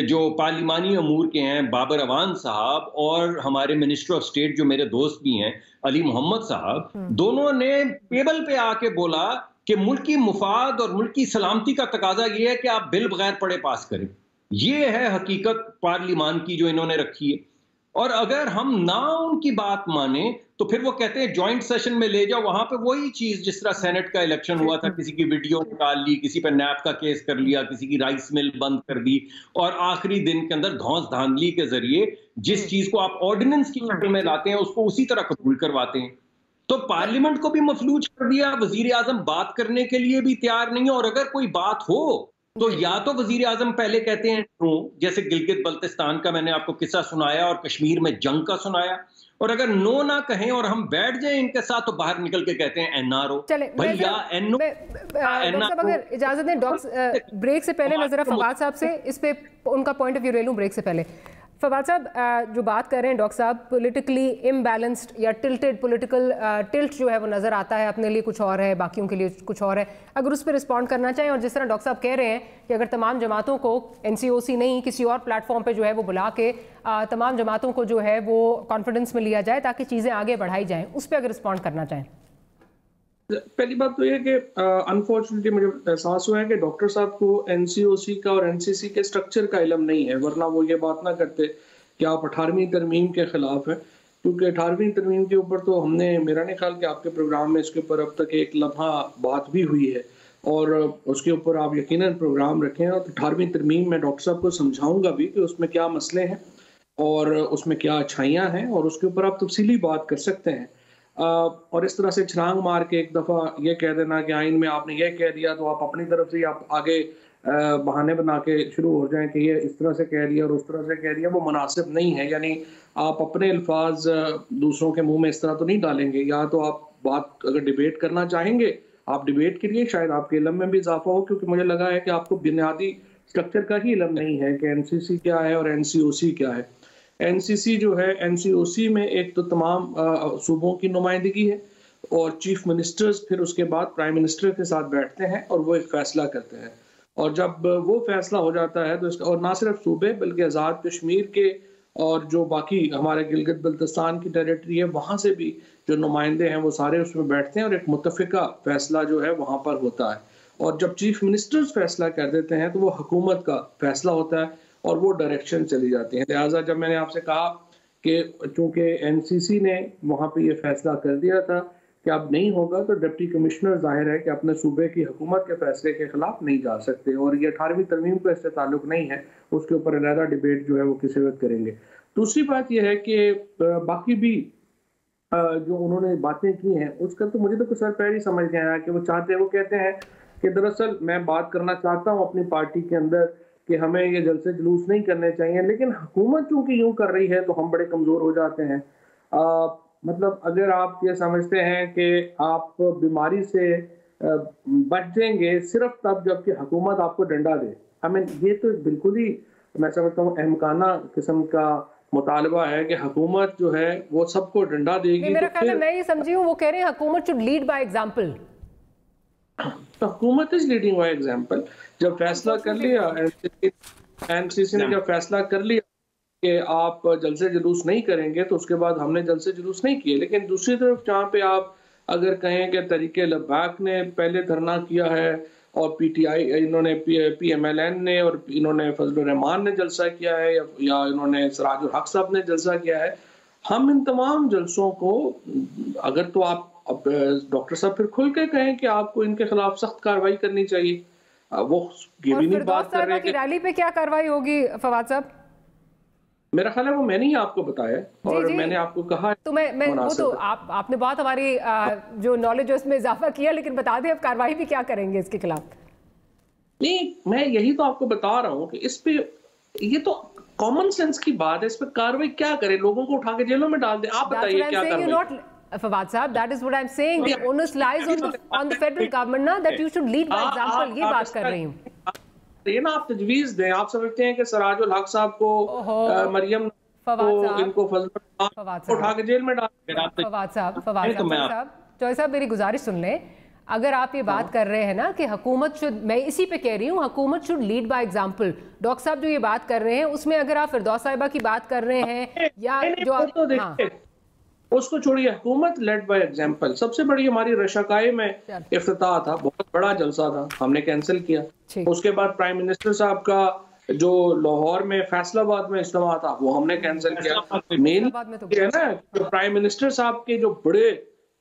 जो पार्लिमानी अमूर के हैं बाबर अवान साहब और हमारे मिनिस्टर ऑफ स्टेट जो मेरे दोस्त भी हैं अली मोहम्मद साहब, दोनों ने टेबल पे आके बोला कि मुल्की मुफाद और मुल्की सलामती का तकाजा ये है कि आप बिल बगैर पढ़े पास करें। ये है हकीकत पार्लिमान की जो इन्होंने रखी है। और अगर हम ना उनकी बात माने तो फिर वो कहते हैं जॉइंट सेशन में ले जाओ, वहां पे वही चीज जिस तरह सेनेट का इलेक्शन हुआ था, किसी की वीडियो निकाल ली, किसी पे नैप का केस कर लिया, किसी की राइस मिल बंद कर दी और आखिरी दिन के अंदर धौंस धांधली के जरिए जिस चीज को आप ऑर्डिनेंस की शक्ल में लाते हैं उसको उसी तरह कबूल करवाते हैं। तो पार्लियामेंट को भी मफलूज कर दिया, वजीर आजम बात करने के लिए भी तैयार नहीं है। और अगर कोई बात हो तो या तो वजीर आजम पहले कहते हैं नो, जैसे गिलगित बल्तिस्तान का मैंने आपको किस्सा सुनाया और कश्मीर में जंग का सुनाया, और अगर नो ना कहें और हम बैठ जाएं इनके साथ तो बाहर निकल के कहते हैं एनआरओ। भैया एनओ। अगर इजाजत दें डॉक्टर, ब्रेक से पहले मैं जरा फवाद साहब से इस पे उनका पॉइंट ऑफ व्यू ले लूं। ब्रेक से पहले फवाद साहब जो बात कर रहे हैं डॉक्टर साहब, पॉलिटिकली इम्बैलेंस्ड या टिल्टेड पॉलिटिकल टिल्ट जो है वो नज़र आता है, अपने लिए कुछ और है बाकियों के लिए कुछ और है। अगर उस पर रिस्पॉन्ड करना चाहें, और जिस तरह डॉक्टर साहब कह रहे हैं कि अगर तमाम जमातों को एनसीओसी नहीं किसी और प्लेटफॉर्म पे जो है वो बुला के तमाम जमातों को जो है वो कॉन्फिडेंस में लिया जाए ताकि चीज़ें आगे बढ़ाई जाएँ, उस पर अगर रिस्पॉन्ड करना चाहें। पहली बात तो ये कि अनफॉर्चुनेटली मुझे एहसास हुआ है कि डॉक्टर साहब को एनसीओसी का और एनसीसी के स्ट्रक्चर का इल्म नहीं है, वरना वो ये बात ना करते कि आप 18वीं तरमीम के खिलाफ हैं। क्योंकि 18वीं तरमीम के ऊपर तो हमने, मेरा नहीं ख्याल कि आपके प्रोग्राम में इसके ऊपर अब तक एक लम्हा बात भी हुई है, और उसके ऊपर आप यकीनन प्रोग्राम रखें। और 18वीं तरमीम में डॉक्टर साहब को समझाऊंगा भी कि उसमें क्या मसले हैं और उसमें क्या अच्छाइयाँ हैं, और उसके ऊपर आप तफसीली बात कर सकते हैं। और इस तरह से छलांग मार के एक दफ़ा ये कह देना कि आइन में आपने ये कह दिया तो आप अपनी तरफ से आप आगे बहाने बना के शुरू हो जाएं कि ये इस तरह से कह दिया और उस तरह से कह दिया, वो मुनासिब नहीं है। यानी आप अपने अल्फाज दूसरों के मुंह में इस तरह तो नहीं डालेंगे। या तो आप बात अगर डिबेट करना चाहेंगे, आप डिबेट करिए, शायद आपके इल्म में भी इजाफा हो, क्योंकि मुझे लगा है कि आपको बुनियादी स्ट्रक्चर का ही इल्म नहीं है कि एनसीसी क्या है और एनसीओसी क्या है। एनसीसी जो है, एनसीओसी में एक तो तमाम सूबों की नुमाइंदगी है और चीफ मिनिस्टर्स फिर उसके बाद प्राइम मिनिस्टर के साथ बैठते हैं और वो एक फैसला करते हैं। और जब वो फैसला हो जाता है तो इसका, और ना सिर्फ सूबे बल्कि आज़ाद कश्मीर के और जो बाकी हमारे गिलगित बल्तिस्तान की टेरिटरी है वहाँ से भी जो नुमाइंदे हैं वो सारे उसमें बैठते हैं और एक मुत्तफ़िका फैसला जो है वहाँ पर होता है। और जब चीफ मिनिस्टर्स फैसला कर देते हैं तो वो हुकूमत का फैसला होता है और वो डायरेक्शन चली जाती है। लिहाजा जब मैंने आपसे कहा कि चूँकि एनसीसी ने वहाँ पे ये फैसला कर दिया था कि अब नहीं होगा, तो डिप्टी कमिश्नर जाहिर है कि अपने सूबे की हुकूमत के फैसले के खिलाफ नहीं जा सकते, और ये 18वीं तरमीम का इससे ताल्लुक नहीं है, उसके ऊपर अलहदा डिबेट जो है वो किसी वक्त करेंगे। दूसरी बात यह है कि बाकी भी जो उन्होंने बातें की हैं उसका तो मुझे तो कुछ सर पैर ही समझ नहीं आया कि वो चाहते, वो कहते हैं कि दरअसल मैं बात करना चाहता हूँ अपनी पार्टी के अंदर कि हमें ये जलसे जुलूस नहीं करने चाहिए, लेकिन हुकूमत चूंकि यूं कर रही है तो हम बड़े कमजोर हो जाते हैं। मतलब अगर आप ये समझते हैं कि आप बीमारी से बच जाएंगे सिर्फ तब जबकि हुकूमत आपको डंडा दे, आई मीन ये तो बिल्कुल ही मैं समझता हूँ अहमकाना किस्म का मुतालबा है कि हुकूमत जो है वो सबको डंडा देगी। मेरा ख्याल है, मैं ये समझी हूँ वो कह रहे हैं हुकूमत शुड लीड बाय एग्जांपल। तो हुकूमत इज लीडिंग बाय एग्जांपल। जब फैसला कर लिया एनसीसी ने, जब फैसला कर लिया कि आप जलसे जुलूस नहीं करेंगे, तो उसके बाद हमने जलसे जुलूस नहीं किए। लेकिन दूसरी तरफ जहाँ पे आप अगर कहें कि तरीके लब्बाक ने पहले धरना किया है और पीटीआई इन्होंने पीएमएलएन ने और इन्होंने फजलुर रहमान ने जलसा किया है या इन्होंने सिराजुल हक साहब ने जलसा किया है, हम इन तमाम जलसों को अगर तो आप डॉक्टर साहब फिर खुल के कहें कि आपको इनके खिलाफ सख्त कार्रवाई करनी चाहिए, वो ये भी नहीं बात कर रहे हैं कि रैली पे क्या कार्रवाई होगी। फवाद साहब मेरा ख्याल है वो मैंने ही आपको बताया और मैंने आपको कहा तो मैं वो तो आपने बहुत हमारी जो नॉलेज है उसमें इजाफा किया, लेकिन बता दें अब कार्रवाई भी क्या करेंगे इसके खिलाफ। नहीं, मैं यही तो आपको बता रहा हूँ कि इस पे ये तो कॉमन सेंस की बात है, इस पे कार्रवाई क्या करें, लोगों को उठा के जेलों में डाल दे। आप बताइए क्या कार्रवाई। Fawad Saab, that is what I'm saying. The onus lies on the federal government ना, that you should lead by example. ये बात कर रही हूँ. ये ना आप तजवीज दें. आप समझते हैं कि सराजुल हक साहब को मरियम को इनको फजल उठा के जेल में डाल. फवाद साहब, चौधरी साहब मेरी गुजारिश सुन लें. अगर आप ये बात कर रहे हैं ना कि हुकूमत शुड, मैं इसी पे कह रही हूँ, हुकूमत should lead by example. Doctor साहब जो ये बात कर रहे हैं उसमें अगर आप फिरदौस साहिबा की बात कर रहे हैं या जो आप उसको छोड़िए, हुकूमत लेड बाय एग्जांपल. सबसे बड़ी हमारी रशाकाई में इफ्तिताह था, बहुत बड़ा जलसा था, हमने कैंसिल किया. उसके बाद प्राइम मिनिस्टर साहब का जो लाहौर में फैसलाबाद में इज्तिमा था वो हमने कैंसिल किया. मेन है ना जो प्राइम मिनिस्टर साहब के जो बड़े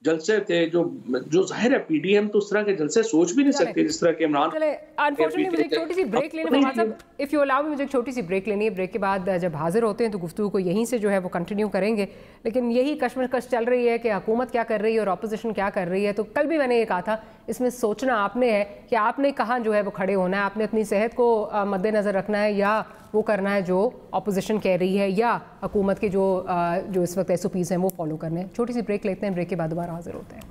जलसे थे, जो जाहिर है पीडीएम तो उस तरह के जलसे सोच भी नहीं सकते जिस तरह के इमरान. अनफॉर्चुनेटली मुझे एक छोटी सी ब्रेक लेनी है, इफ यू अलाउ, मुझे एक छोटी सी ब्रेक लेनी है. ब्रेक के बाद जब हाजिर होते हैं तो गुफ्तगू को यहीं से जो है वो कंटिन्यू करेंगे. लेकिन यही कशमकश चल रही है कि हुकूमत क्या कर रही है और अपोजिशन क्या कर रही है. तो कल भी मैंने ये कहा था, इसमें सोचना आपने है कि आपने कहाँ जो है वो खड़े होना है. आपने अपनी सेहत को मद्देनज़र रखना है या वो करना है जो अपोजिशन कह रही है, या हुकूमत के जो इस वक्त SOPs हैं वो फॉलो करने हैं. छोटी सी ब्रेक लेते हैं, ब्रेक के बाद दोबारा हाजिर होते हैं.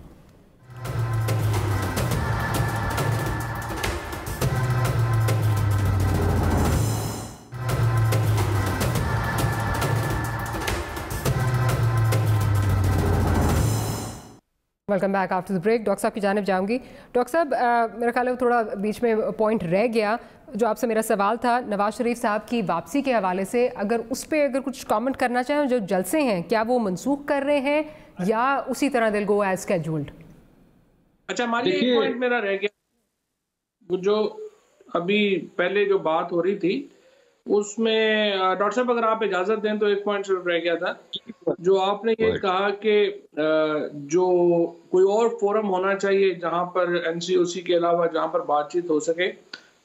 Welcome back after the break. Doctor साहब की जानिब जाऊंगी. डॉक्टर साहब मेरा ख्याल है थोड़ा बीच में पॉइंट रह गया जो आपसे मेरा सवाल था नवाज शरीफ साहब की वापसी के हवाले से. अगर उस पर अगर कुछ कमेंट करना चाहें, जो जलसे हैं क्या वो मनसूख कर रहे हैं या उसी तरह दिल गो एज स्केड्यूल्ड? अच्छा, हमारी एक पॉइंट मेरा रह गया, जो अभी पहले जो बात हो रही थी उसमें डॉक्टर साहब अगर आप इजाजत दें तो एक पॉइंट सिर्फ रह गया था, जो आपने ये कहा कि जो कोई और फोरम होना चाहिए जहां पर NCOC के अलावा जहां पर बातचीत हो सके.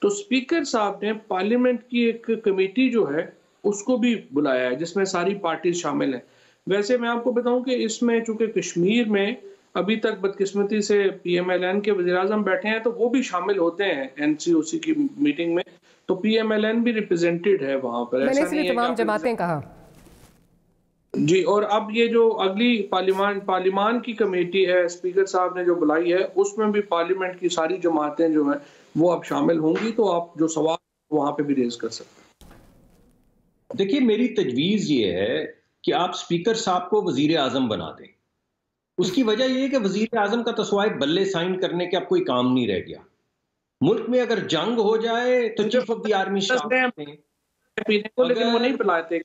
तो स्पीकर साहब ने पार्लियामेंट की एक कमेटी जो है उसको भी बुलाया है जिसमें सारी पार्टी शामिल हैं. वैसे मैं आपको बताऊं कि इसमें चूंकि कश्मीर में अभी तक बदकिस्मती से PMLN के वज़ीर-ए-आज़म बैठे हैं तो वो भी शामिल होते हैं NCOC की मीटिंग में, तो PMLN भी रिप्रेजेंटेड है वहां पर. मैंने इसलिए तमाम जमातें कहा जी. और अब ये जो अगली पार्लियामान की कमेटी है स्पीकर साहब ने जो बुलाई है उसमें भी पार्लियामेंट की सारी जमातें जो हैं वो अब शामिल होंगी, तो आप जो सवाल वहां पे भी रेज कर सकते हैं. देखिए, मेरी तजवीज ये है कि आप स्पीकर साहब को वजीर आजम बना दें. उसकी वजह यह है कि वजीर आजम का तस्वाइब बल्ले साइन करने के अब कोई काम नहीं रह गया. मुल्क में अगर जंग हो जाए तो चीफ ऑफ द आर्मी लेकिन वो नहीं बुलाते.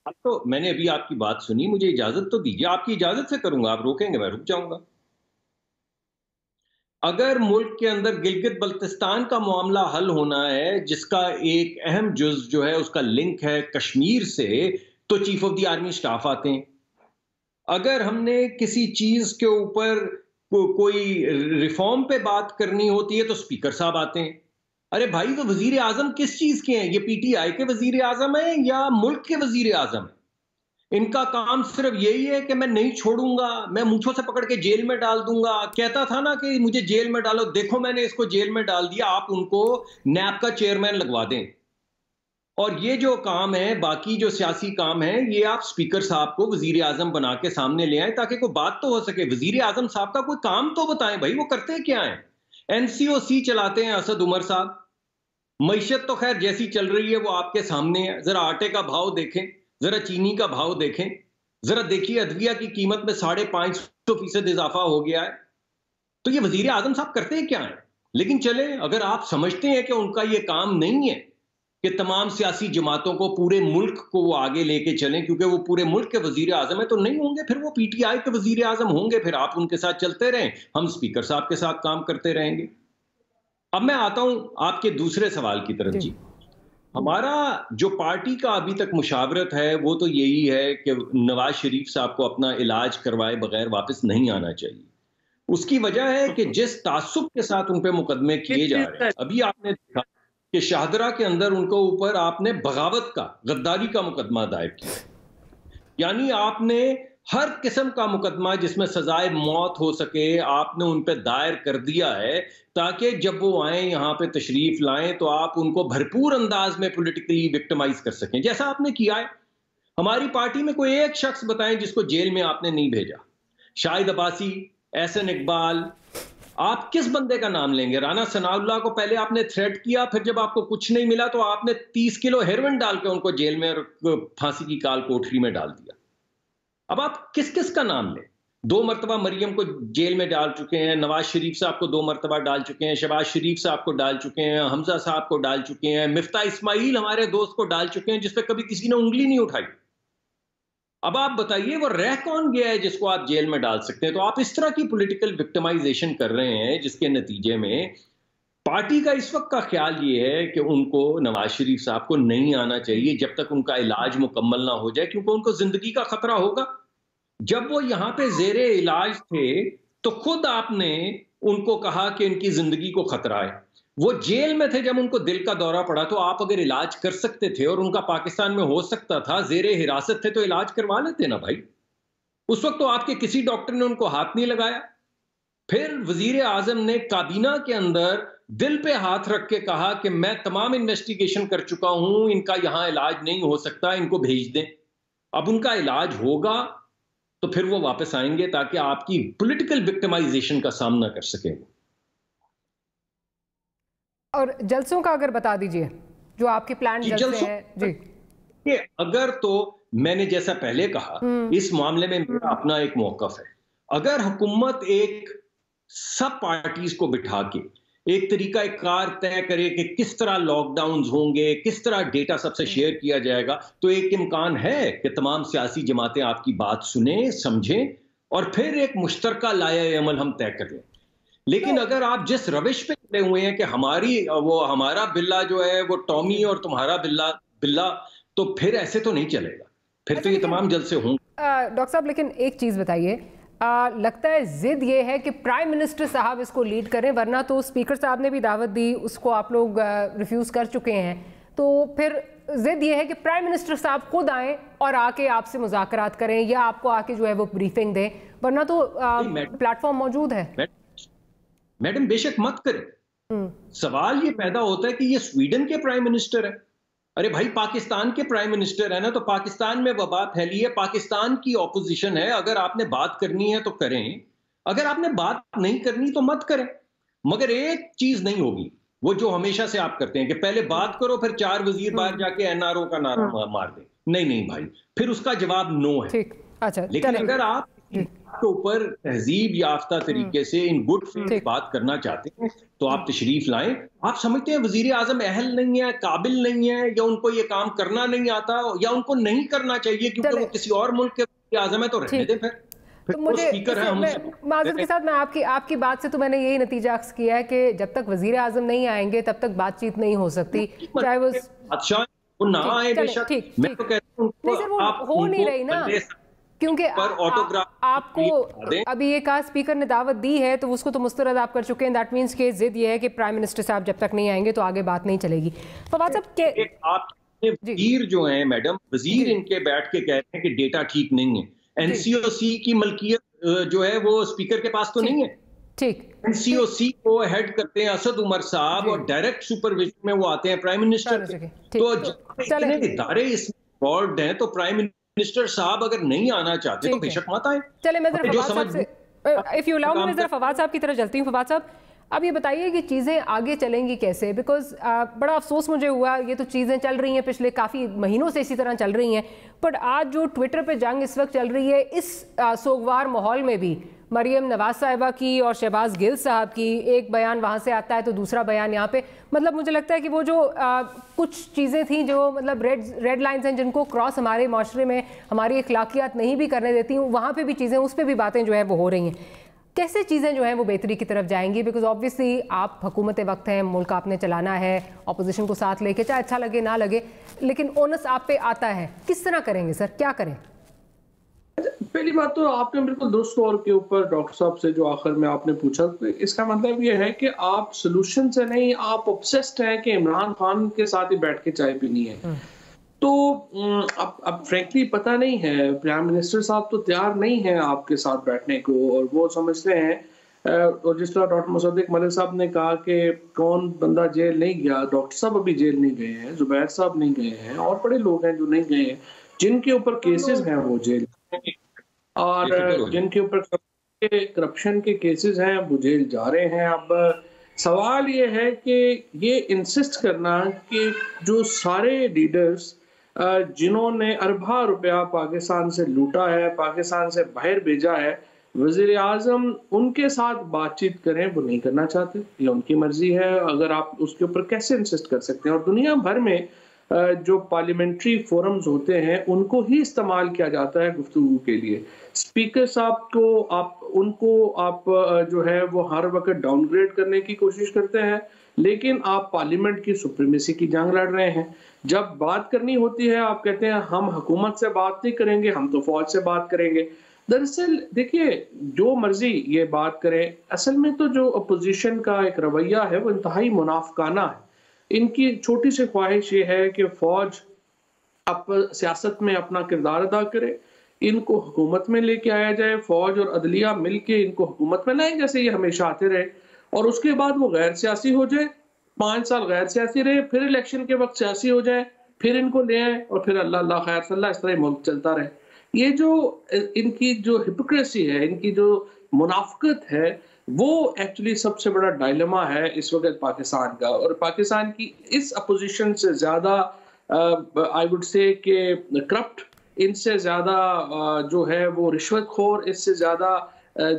तो मैंने अभी आपकी बात सुनी, मुझे इजाजत तो दीजिए. आपकी इजाजत से करूंगा, आप रोकेंगे मैं रुक जाऊंगा. अगर मुल्क के अंदर गिलगित बल्तिस्तान का मामला हल होना है जिसका एक अहम जुज जो है उसका लिंक है कश्मीर से, तो chief of the army staff आते हैं. अगर हमने किसी चीज के ऊपर कोई रिफॉर्म पे बात करनी होती है तो स्पीकर साहब आते हैं. अरे भाई, तो वजीर आजम किस चीज के हैं? ये PTI के वजीर आजम है या मुल्क के वजीर आजम है? इनका काम सिर्फ यही है कि मैं नहीं छोड़ूंगा, मैं मूंछों से पकड़ के जेल में डाल दूंगा. कहता था ना कि मुझे जेल में डालो, देखो मैंने इसको जेल में डाल दिया, आप उनको NAP का चेयरमैन लगवा दें. और ये जो काम है, बाकी जो सियासी काम है, ये आप स्पीकर साहब को वजीर आजम बना के सामने ले आए ताकि कोई बात तो हो सके. वजीर आजम साहब का कोई काम तो बताएं भाई, वो करते क्या है? NCOC चलाते हैं असद उमर साहब. मईशत तो खैर जैसी चल रही है वो आपके सामने है. जरा आटे का भाव देखें, जरा चीनी का भाव देखें, जरा देखिए अदविया की कीमत में 550% इजाफा हो गया है. तो ये वजीर आजम साहब करते क्या है? लेकिन चले, अगर आप समझते हैं कि उनका ये काम नहीं है कि तमाम सियासी जमातों को, पूरे मुल्क को वो आगे लेके चलें, क्योंकि वो पूरे मुल्क के वजीर आजम है, तो नहीं होंगे. फिर वो PTI के वजीर आजम होंगे, फिर आप उनके साथ चलते रहें, हम स्पीकर साहब के साथ काम करते रहेंगे. अब मैं आता हूं आपके दूसरे सवाल की तरफ. जी, हमारा जो पार्टी का अभी तक मुशावरत है वो तो यही है कि नवाज शरीफ साहब को अपना इलाज करवाए बगैर वापस नहीं आना चाहिए. उसकी वजह है कि जिस तासुब के साथ उन पे मुकदमे किए जा रहे हैं, अभी आपने देखा कि शाहदरा के अंदर उनको ऊपर आपने बगावत का, गद्दारी का मुकदमा दायर किया. यानी आपने हर किस्म का मुकदमा जिसमें सजाए मौत हो सके आपने उन पे दायर कर दिया है, ताकि जब वो आए यहाँ पे तशरीफ लाएं तो आप उनको भरपूर अंदाज में पॉलिटिकली विक्टिमाइज कर सकें, जैसा आपने किया है. हमारी पार्टी में कोई एक शख्स बताएं जिसको जेल में आपने नहीं भेजा. शाहिद अब्बासी, एहसन इकबाल, आप किस बंदे का नाम लेंगे? राना सनाउल्लाह को पहले आपने थ्रेट किया, फिर जब आपको कुछ नहीं मिला तो आपने 30 किलो हेरोइन डाल के उनको जेल में और फांसी की काल कोठरी में डाल दिया। अब आप किस किस का नाम लें? 2 मरतबा मरियम को जेल में डाल चुके हैं, नवाज शरीफ साहब को 2 मरतबा डाल चुके हैं, शहबाज शरीफ साहब को डाल चुके हैं, हमजा साहब को डाल चुके हैं, मिफ्ता इस्माइल हमारे दोस्त को डाल चुके हैं, जिस पे कभी किसी ने उंगली नहीं उठाई। अब आप बताइए वो रह कौन गया है जिसको आप जेल में डाल सकते हैं? तो आप इस तरह की पॉलिटिकल विक्टिमाइजेशन कर रहे हैं, जिसके नतीजे में पार्टी का इस वक्त का ख्याल ये है कि उनको, नवाज शरीफ साहब को नहीं आना चाहिए जब तक उनका इलाज मुकम्मल ना हो जाए, क्योंकि उनको जिंदगी का खतरा होगा। जब वो यहां पे जेरे इलाज थे तो खुद आपने उनको कहा कि इनकी जिंदगी को खतरा है। वो जेल में थे, जब उनको दिल का दौरा पड़ा तो आप अगर इलाज कर सकते थे और उनका पाकिस्तान में हो सकता था, जेरे हिरासत थे तो इलाज करवा लेते ना भाई। उस वक्त तो आपके किसी डॉक्टर ने उनको हाथ नहीं लगाया। फिर वजीर आजम ने काबीना के अंदर दिल पे हाथ रख के कहा कि मैं तमाम इन्वेस्टिगेशन कर चुका हूं, इनका यहां इलाज नहीं हो सकता, इनको भेज दें। अब उनका इलाज होगा तो फिर वो वापस आएंगे ताकि आपकी पॉलिटिकल विक्टिमाइजेशन का सामना कर सकें। और जलसों का अगर बता दीजिए, जो आपके प्लान जलसे हैं जी। कि अगर, तो मैंने जैसा पहले कहा, इस मामले में मेरा अपना एक मौकफ है। अगर हुकूमत एक सब पार्टीज को बिठा के एक तरीका एक कार तय करे कि किस तरह लॉकडाउन होंगे, किस तरह डेटा सबसे शेयर किया जाएगा, तो एक इम्कान है कि तमाम सियासी जमातें आपकी बात सुने, समझें और फिर एक मुश्तरका लाया अमल हम तय कर लें। लेकिन अगर आप जिस रविश पे चले हुए हैं कि हमारा बिल्ला जो है वो टॉमी और तुम्हारा बिल्ला, तो फिर ऐसे तो नहीं चलेगा, फिर तो ये तमाम जलसे होंगे। डॉक्टर साहब, लेकिन एक चीज बताइए, लगता है जिद ये है कि प्राइम मिनिस्टर साहब इसको लीड करें, वरना तो स्पीकर साहब ने भी दावत दी, उसको आप लोग रिफ्यूज कर चुके हैं। तो फिर जिद ये है कि प्राइम मिनिस्टर साहब खुद आएं और आके आपसे मुज़ाकरात करें या आपको आके जो है वो ब्रीफिंग दें, वरना तो प्लेटफॉर्म मौजूद है। मैडम बेशक मत करें। सवाल ये पैदा होता है कि ये स्वीडन के प्राइम मिनिस्टर है। अरे भाई, पाकिस्तान के प्राइम मिनिस्टर है ना, तो पाकिस्तान में वबा फैली है, पाकिस्तान की ऑपोजिशन है। अगर आपने बात करनी है तो करें, अगर आपने बात नहीं करनी तो मत करें। मगर एक चीज नहीं होगी, वो जो हमेशा से आप करते हैं कि पहले बात करो फिर 4 वजीर बाहर जाके एनआरओ का नारा मार दें। नहीं भाई, फिर उसका जवाब नो है। अच्छा, लेकिन अगर आप के ऊपर तहजीब याफ्ता तरीके से इन गुड फेथ बात करना चाहते हैं तो आप तशरीफ लाएं। आप समझते हैं वजीर आजम अहल नहीं है, काबिल नहीं है, या उनको ये काम करना नहीं आता, या उनको नहीं करना चाहिए क्योंकि वो किसी और मुल्क के वजीर आजम है, तो रहने दें फिर। तो मुझे माज़रत के साथ मैं आपकी बात से तो मैंने यही नतीजा अख्ज़ किया है कि जब तक वजीर आजम नहीं आएंगे तब तक बातचीत नहीं हो सकती, चाहे वो अच्छा वो ना आए बेशक। मैं तो कहता हूं वो हो नहीं रही ना, क्योंकि आपको अभी ये कहा स्पीकर ने दावत दी है तो उसको तो मुस्तरद आप कर चुके हैं। दैट मीन्स कि जिद ये है कि प्राइम मिनिस्टर साहब जब तक नहीं आएंगे तो आगे बात नहीं चलेगी। फवाद साहब के वजीर जो हैं मैडम, वजीर इनके बैठ के कह रहे हैं कि डेटा ठीक नहीं है। एनसीओसी की मलकियत जो है वो स्पीकर के पास तो नहीं है। ठीक, एनसीओसी को हेड करते हैं असद उमर साहब और डायरेक्ट सुपरविजन में वो आते हैं प्राइम मिनिस्टर के। तो इतने इदारे इसमें इन्वॉल्वड हैं, तो प्राइम मिनिस्टर साहब अगर नहीं आना चाहते तो बेशक मत आए। चले, मैं जरा इफ यू अलाउ मी, मैं जरा फवाद साहब की तरफ चलती हूँ। फवाद साहब, अब ये बताइए कि चीज़ें आगे चलेंगी कैसे? बिकॉज बड़ा अफसोस मुझे हुआ, ये तो चीज़ें चल रही हैं पिछले काफ़ी महीनों से इसी तरह चल रही हैं, बट आज जो ट्विटर पे जंग इस वक्त चल रही है, इस सोगवार माहौल में भी मरियम नवाज साहिबा की और शहबाज गिल साहब की एक बयान वहाँ से आता है तो दूसरा बयान यहाँ पे, मतलब मुझे लगता है कि वो जो कुछ चीज़ें थी जो मतलब रेड लाइन्स हैं जिनको क्रॉस हमारे माशरे में हमारी अखलाकियात नहीं भी करने देती, वहाँ पे भी चीज़ें, उस पर भी बातें जो है वो हो रही हैं। कैसे चीज़ें जो हैं वो बेहतरी की तरफ जाएंगी? बिकॉज ऑब्वियसली आप हुकूमत वक्त हैं, मुल्क आपने चलाना है, अपोजिशन को साथ लेके, चाहे अच्छा लगे ना लगे, लेकिन ओनस आप पे आता है। किस तरह करेंगे सर, क्या करें? पहली बात तो आपने बिल्कुल दुरुस्त तौर के ऊपर डॉक्टर साहब से जो आखिर में आपने पूछा, इसका मतलब ये है कि आप सोल्यूशन से नहीं, आप ऑब्सेस्ड हैं कि इमरान खान के साथ ही बैठ के चाय पीनी है। तो अब फ्रैंकली पता नहीं है, प्राइम मिनिस्टर साहब तो तैयार नहीं है आपके साथ बैठने को, और वो समझते हैं, और जिस तरह डॉक्टर मुसद्दिक मलिक साहब ने कहा कि कौन बंदा जेल नहीं गया, डॉक्टर साहब अभी जेल नहीं गए हैं, जुबैर साहब नहीं गए हैं, और बड़े लोग हैं जो नहीं गए हैं, जिनके ऊपर केसेस हैं वो जेल, और जिनके ऊपर के करप्शन के केसेस हैं, वो जेल जा रहे हैं। अब सवाल ये है कि ये इंसिस्ट करना कि जो सारे लीडर्स जिन्होंने अरबा रुपया पाकिस्तान से लूटा है, पाकिस्तान से बाहर भेजा है, वज़ीर आज़म उनके साथ बातचीत करें, वो नहीं करना चाहते। ये उनकी मर्जी है। अगर आप उसके ऊपर कैसे इंसिस्ट कर सकते हैं? और दुनिया भर में जो पार्लियामेंट्री फोरम्स होते हैं उनको ही इस्तेमाल किया जाता है गुफ्तगू के लिए। स्पीकर साहब को उनको जो है वो हर वक्त डाउनग्रेड करने की कोशिश करते हैं, लेकिन आप पार्लियामेंट की सुप्रीमेसी की जंग लड़ रहे हैं। जब बात करनी होती है आप कहते हैं हम हुकूमत से बात नहीं करेंगे, हम तो फौज से बात करेंगे। दरअसल देखिए, जो मर्जी ये बात करें, असल में तो जो अपोजिशन का एक रवैया है वो इंतहाई मुनाफिकाना है। इनकी छोटी सी ख्वाहिश ये है कि फौज सियासत में अपना किरदार अदा करे, इनको हुकूमत में लेके आया जाए, फौज और अदलिया मिलके इनको हुकूमत में लाएं जैसे ये हमेशा आते रहे, और उसके बाद वो गैर सियासी हो जाए, 5 साल गैर सियासी रहे, फिर इलेक्शन के वक्त सियासी हो जाए, फिर इनको ले आए और फिर अल्लाह अल्लाह खैर सल्ला, इस तरह मुल्क चलता रहे। ये जो इनकी जो हिपोक्रेसी है, इनकी जो मुनाफिकत है, वो एक्चुअली सबसे बड़ा डायलेमा है इस वक्त पाकिस्तान का। और पाकिस्तान की इस अपोजिशन से ज्यादा आई वुड से कि करप्ट, इनसे ज्यादा जो है वो रिश्वतखोर, इससे ज्यादा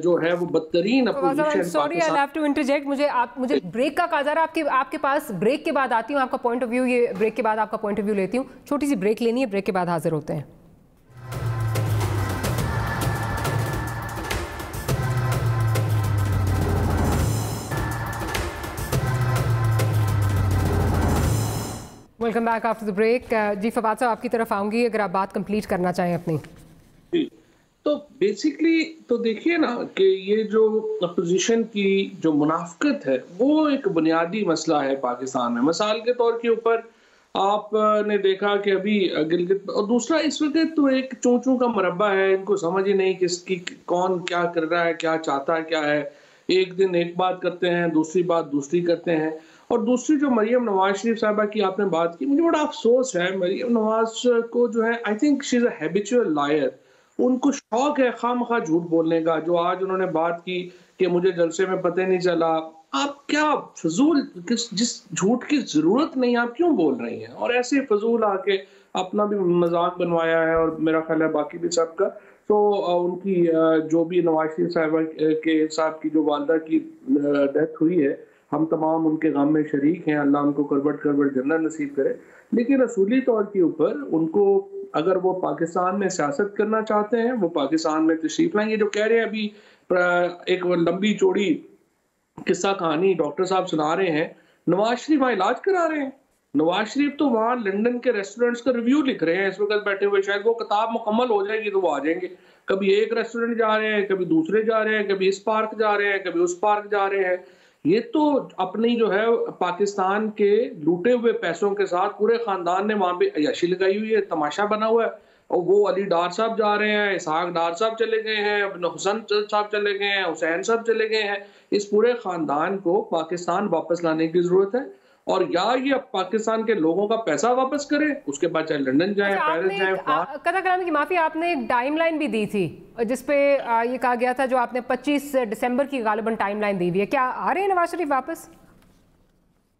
जो है वो बदतरीन opposition. Sorry, I have to interject. मुझे ब्रेक का कहा जा रहा है आपके पास। ब्रेक के बाद आती हूँ, आपका पॉइंट ऑफ व्यू, ये ब्रेक के बाद आपका पॉइंट ऑफ व्यू लेती हूँ। छोटी सी ब्रेक लेनी है, ब्रेक के बाद हाजिर होते हैं। Welcome back after the break. जी फवाद साहब, आपकी तरफ आऊंगी अगर आप बात कंप्लीट करना चाहें अपनी। जी, तो बेसिकली तो देखिए ना कि ये जो अपोजिशन की जो मुनाफिकत है वो एक बुनियादी मसला है पाकिस्तान में। मिसाल के तौर के ऊपर आपने देखा कि अभी गिलगित, और दूसरा इस वक्त तो एक चोंचों का मरबा है, इनको समझ ही नहीं किसकी कौन क्या कर रहा है, क्या चाहता है, क्या है। एक दिन एक बात करते हैं, दूसरी बात दूसरी करते हैं। और दूसरी जो मरियम नवाज शरीफ साहबा की आपने बात की, मुझे बड़ा अफसोस है मरियम नवाज को, जो है I think she is a habitual liar. उनको शौक है खामखा झूठ बोलने का। जो आज उन्होंने बात की कि मुझे जलसे में पता नहीं चला, आप क्या फजूल, जिस झूठ की जरूरत नहीं आप क्यों बोल रही हैं? और ऐसे फजूल आके अपना भी मजाक बनवाया है, और मेरा ख्याल है बाकी भी सबका। तो उनकी जो भी नवाज शरीफ साहब की जो वालदा की डेथ हुई है, हम तमाम उनके गम में शरीक हैं। अल्लाह उनको करबट करबट जन्नत नसीब करे। लेकिन असूली तौर के ऊपर उनको, अगर वो पाकिस्तान में सियासत करना चाहते हैं, वो पाकिस्तान में तशरीफ लाएंगे। जो कह रहे हैं अभी एक लंबी चौड़ी किस्सा कहानी डॉक्टर साहब सुना रहे हैं, नवाज शरीफ वहाँ इलाज करा रहे हैं। नवाज शरीफ तो वहाँ लंदन के रेस्टोरेंट्स का रिव्यू लिख रहे हैं इस वक्त बैठे हुए। शायद वो किताब मुकम्मल हो जाएगी तो वो आ जाएंगे। कभी एक रेस्टोरेंट जा रहे हैं, कभी दूसरे जा रहे हैं, कभी इस पार्क जा रहे हैं, कभी उस पार्क जा रहे हैं। ये तो अपनी जो है पाकिस्तान के लूटे हुए पैसों के साथ पूरे खानदान ने वहां पे अय्याशी लगाई हुई है, तमाशा बना हुआ है। और वो अली डार साहब जा रहे हैं, इसहाक डार साहब चले गए हैं, हुसैन साहब चले गए हैं, हुसैन साहब चले गए हैं। इस पूरे खानदान को पाकिस्तान वापस लाने की जरूरत है, और या ये पाकिस्तान के लोगों का पैसा वापस करें, उसके बाद चाहे लंदन जाए, पेरिस जाए। कथा कलामी की माफी, आपने एक टाइमलाइन भी दी थी जिसपे ये कहा गया था, जो आपने 25 दिसंबर की गालिबन टाइमलाइन दी हुई है, क्या आ रहे हैं नवाज शरीफ वापस?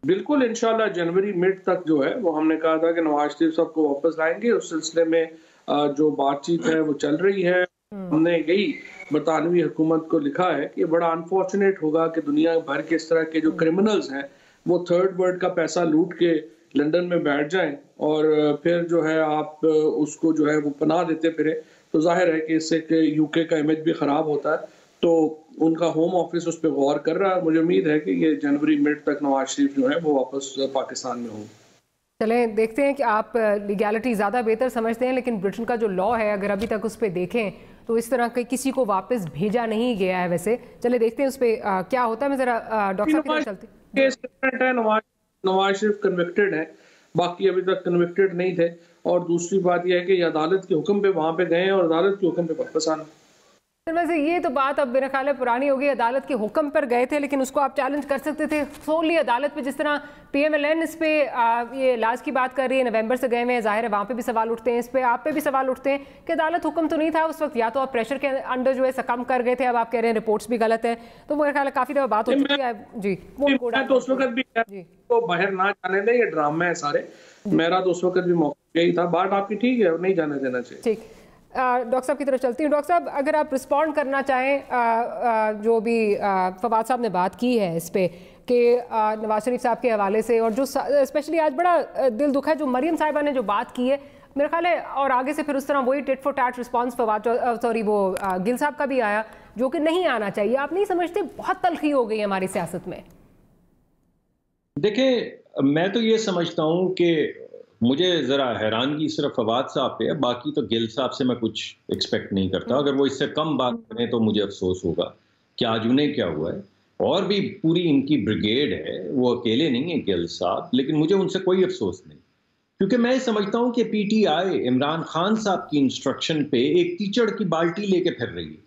बिल्कुल, इंशाल्लाह जनवरी मिड तक जो है वो हमने कहा था कि नवाज शरीफ साहब को वापस लाएंगे। उस सिलसिले में जो बातचीत है वो चल रही है। हमने यही बरतानवी हुकूमत को लिखा है कि बड़ा अनफॉर्चुनेट होगा कि दुनिया भर के इस तरह के जो क्रिमिनल्स हैं वो थर्ड वर्ल्ड का पैसा लूट के लंदन में बैठ जाएं, और फिर जो है आप उसको जो है वो पनाह देते फिरे। तो जाहिर है कि इससे कि यूके का इमेज भी खराब होता है। तो उनका होम ऑफिस उस पर गौर कर रहा है। मुझे उम्मीद है कि ये जनवरी मिड तक नवाज शरीफ जो है वो वापस पाकिस्तान में हों। चलें देखते हैं कि आप लीगैलिटी ज़्यादा बेहतर समझते हैं, लेकिन ब्रिटेन का जो लॉ है अगर अभी तक उस पर देखें तो इस तरह के किसी को वापस भेजा नहीं गया है। वैसे चले देखते हैं उस पर क्या होता है। मैं ज़रा डॉक्टर साहब की तरफ चलती हूं। नवाज शरीफ कन्विक्टेड है, बाकी अभी तक कन्विक्टेड नहीं थे। और दूसरी बात यह है कि अदालत के हुक्म पे वहां पे गए हैं और अदालत के हुक्म पे वापस आना। वैसे ये तो बात अब मेरा ख्याल है पुरानी होगी। अदालत के हुक्म पर गए थे लेकिन उसको आप चैलेंज कर सकते थे सोली अदालत पे। जिस तरह PMLN इस पे ये इलाज की बात कर रही है, नवंबर से गए हुए हैं, जाहिर है वहाँ पे भी सवाल उठते हैं, इस पे आप पे भी सवाल उठते हैं कि अदालत हुक्म तो नहीं था उस वक्त, या तो आप प्रेशर के अंडर जो है सकम कर गए थे, अब आप कह रहे हैं रिपोर्ट्स भी गलत है। तो मेरा ख्याल है काफ़ी दफ़ा बात हो चुकी है जी। तो उस वक्त भी तो बाहर ना जाने दें, ये ड्रामे है सारे। मेरा तो उस वक्त भी मौका यही था। बात आपकी ठीक है, नहीं जाने देना चाहिए। ठीक, डॉक्टर साहब की तरफ चलती हूँ। डॉक्टर साहब, अगर आप रिस्पॉन्ड करना चाहें जो भी फवाद साहब ने बात की है इस पे कि नवाज शरीफ साहब के हवाले से, और जो स्पेशली आज बड़ा दिल दुखा है जो मरियम साहिबा ने जो बात की है, मेरा ख्याल है, और आगे से फिर उस तरह वही tit for tat response Fawad वो गिल साहब का भी आया जो कि नहीं आना चाहिए। आप नहीं समझते बहुत तलखी हो गई है हमारी सियासत में? देखिए, मैं तो ये समझता हूँ कि मुझे ज़रा हैरानगी सिर्फ फवाद साहब पे है, बाकी तो गिल साहब से मैं कुछ एक्सपेक्ट नहीं करता। अगर वो इससे कम बात करें तो मुझे अफसोस होगा कि आज उन्हें क्या हुआ है। और भी पूरी इनकी ब्रिगेड है, वो अकेले नहीं है गिल साहब, लेकिन मुझे उनसे कोई अफसोस नहीं, क्योंकि मैं समझता हूँ कि PTI इमरान खान साहब की इंस्ट्रक्शन पे एक कीचड़ की बाल्टी लेके फिर रही है।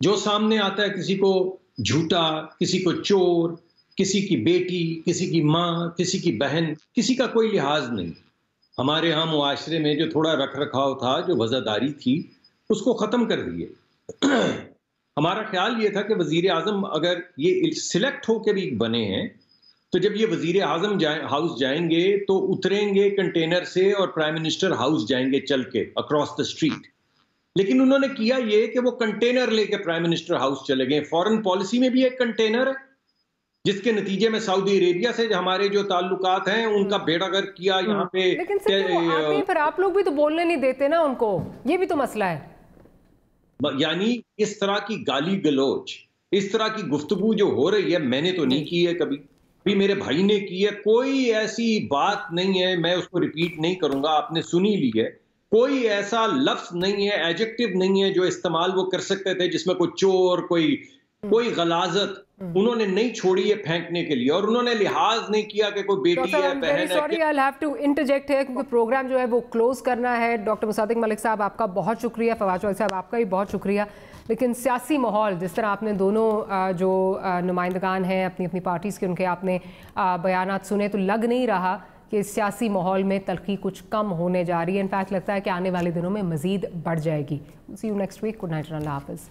जो सामने आता है किसी को झूठा, किसी को चोर, किसी की बेटी, किसी की माँ, किसी की बहन, किसी का कोई लिहाज नहीं। हमारे यहाँ मुआशरे में जो थोड़ा रख रखाव था, जो वज़ादारी थी, उसको ख़त्म कर दिए। हमारा ख्याल ये था कि वज़ीर आज़म अगर ये सिलेक्ट होकर भी बने हैं तो जब ये वज़ीर आज़म हाउस जाएंगे तो उतरेंगे कंटेनर से और प्राइम मिनिस्टर हाउस जाएंगे चल के अक्रॉस द स्ट्रीट। लेकिन उन्होंने किया ये कि वो कंटेनर लेके प्राइम मिनिस्टर हाउस चले गए। फॉरेन पॉलिसी में भी एक कंटेनर है, जिसके नतीजे में सऊदी अरेबिया से हमारे जो ताल्लुकात हैं उनका बेड़ागर किया यहाँ पे। लेकिन फिर आप लोग भी तो बोलने नहीं देते ना उनको, ये भी तो मसला है। यानी इस तरह की गाली गलोच, इस तरह की गुफ्तगू जो हो रही है, मैंने तो नहीं की है कभी भी, मेरे भाई ने की है। कोई ऐसी बात नहीं है, मैं उसको रिपीट नहीं करूंगा, आपने सुनी ली है। कोई ऐसा लफ्ज नहीं है, एडजेक्टिव नहीं है जो इस्तेमाल वो कर सकते थे जिसमें कोई चोर, कोई गलाजत उन्होंने नहीं छोड़ी है फेंकने के लिए। और उन्होंने लिहाज नहीं किया कि कोई बेटी है, बहन है। Sorry, I have to interject है क्योंकि प्रोग्राम जो है वो क्लोज करना है। डॉक्टर मुसादिक मलिक साहब आपका बहुत शुक्रिया, फवाद चौधरी साहब आपका भी बहुत शुक्रिया। लेकिन सियासी माहौल, जिस तरह आपने दोनों जो नुमाइंदगान हैं अपनी अपनी पार्टीज़ के, उनके आपने बयानात सुने, तो लग नहीं रहा कि सियासी माहौल में तलखी कुछ कम होने जा रही है। इनफैक्ट लगता है कि आने वाले दिनों में मज़ीद बढ़ जाएगी। See you next week. Good night, अल्लाह हाफ़िज़।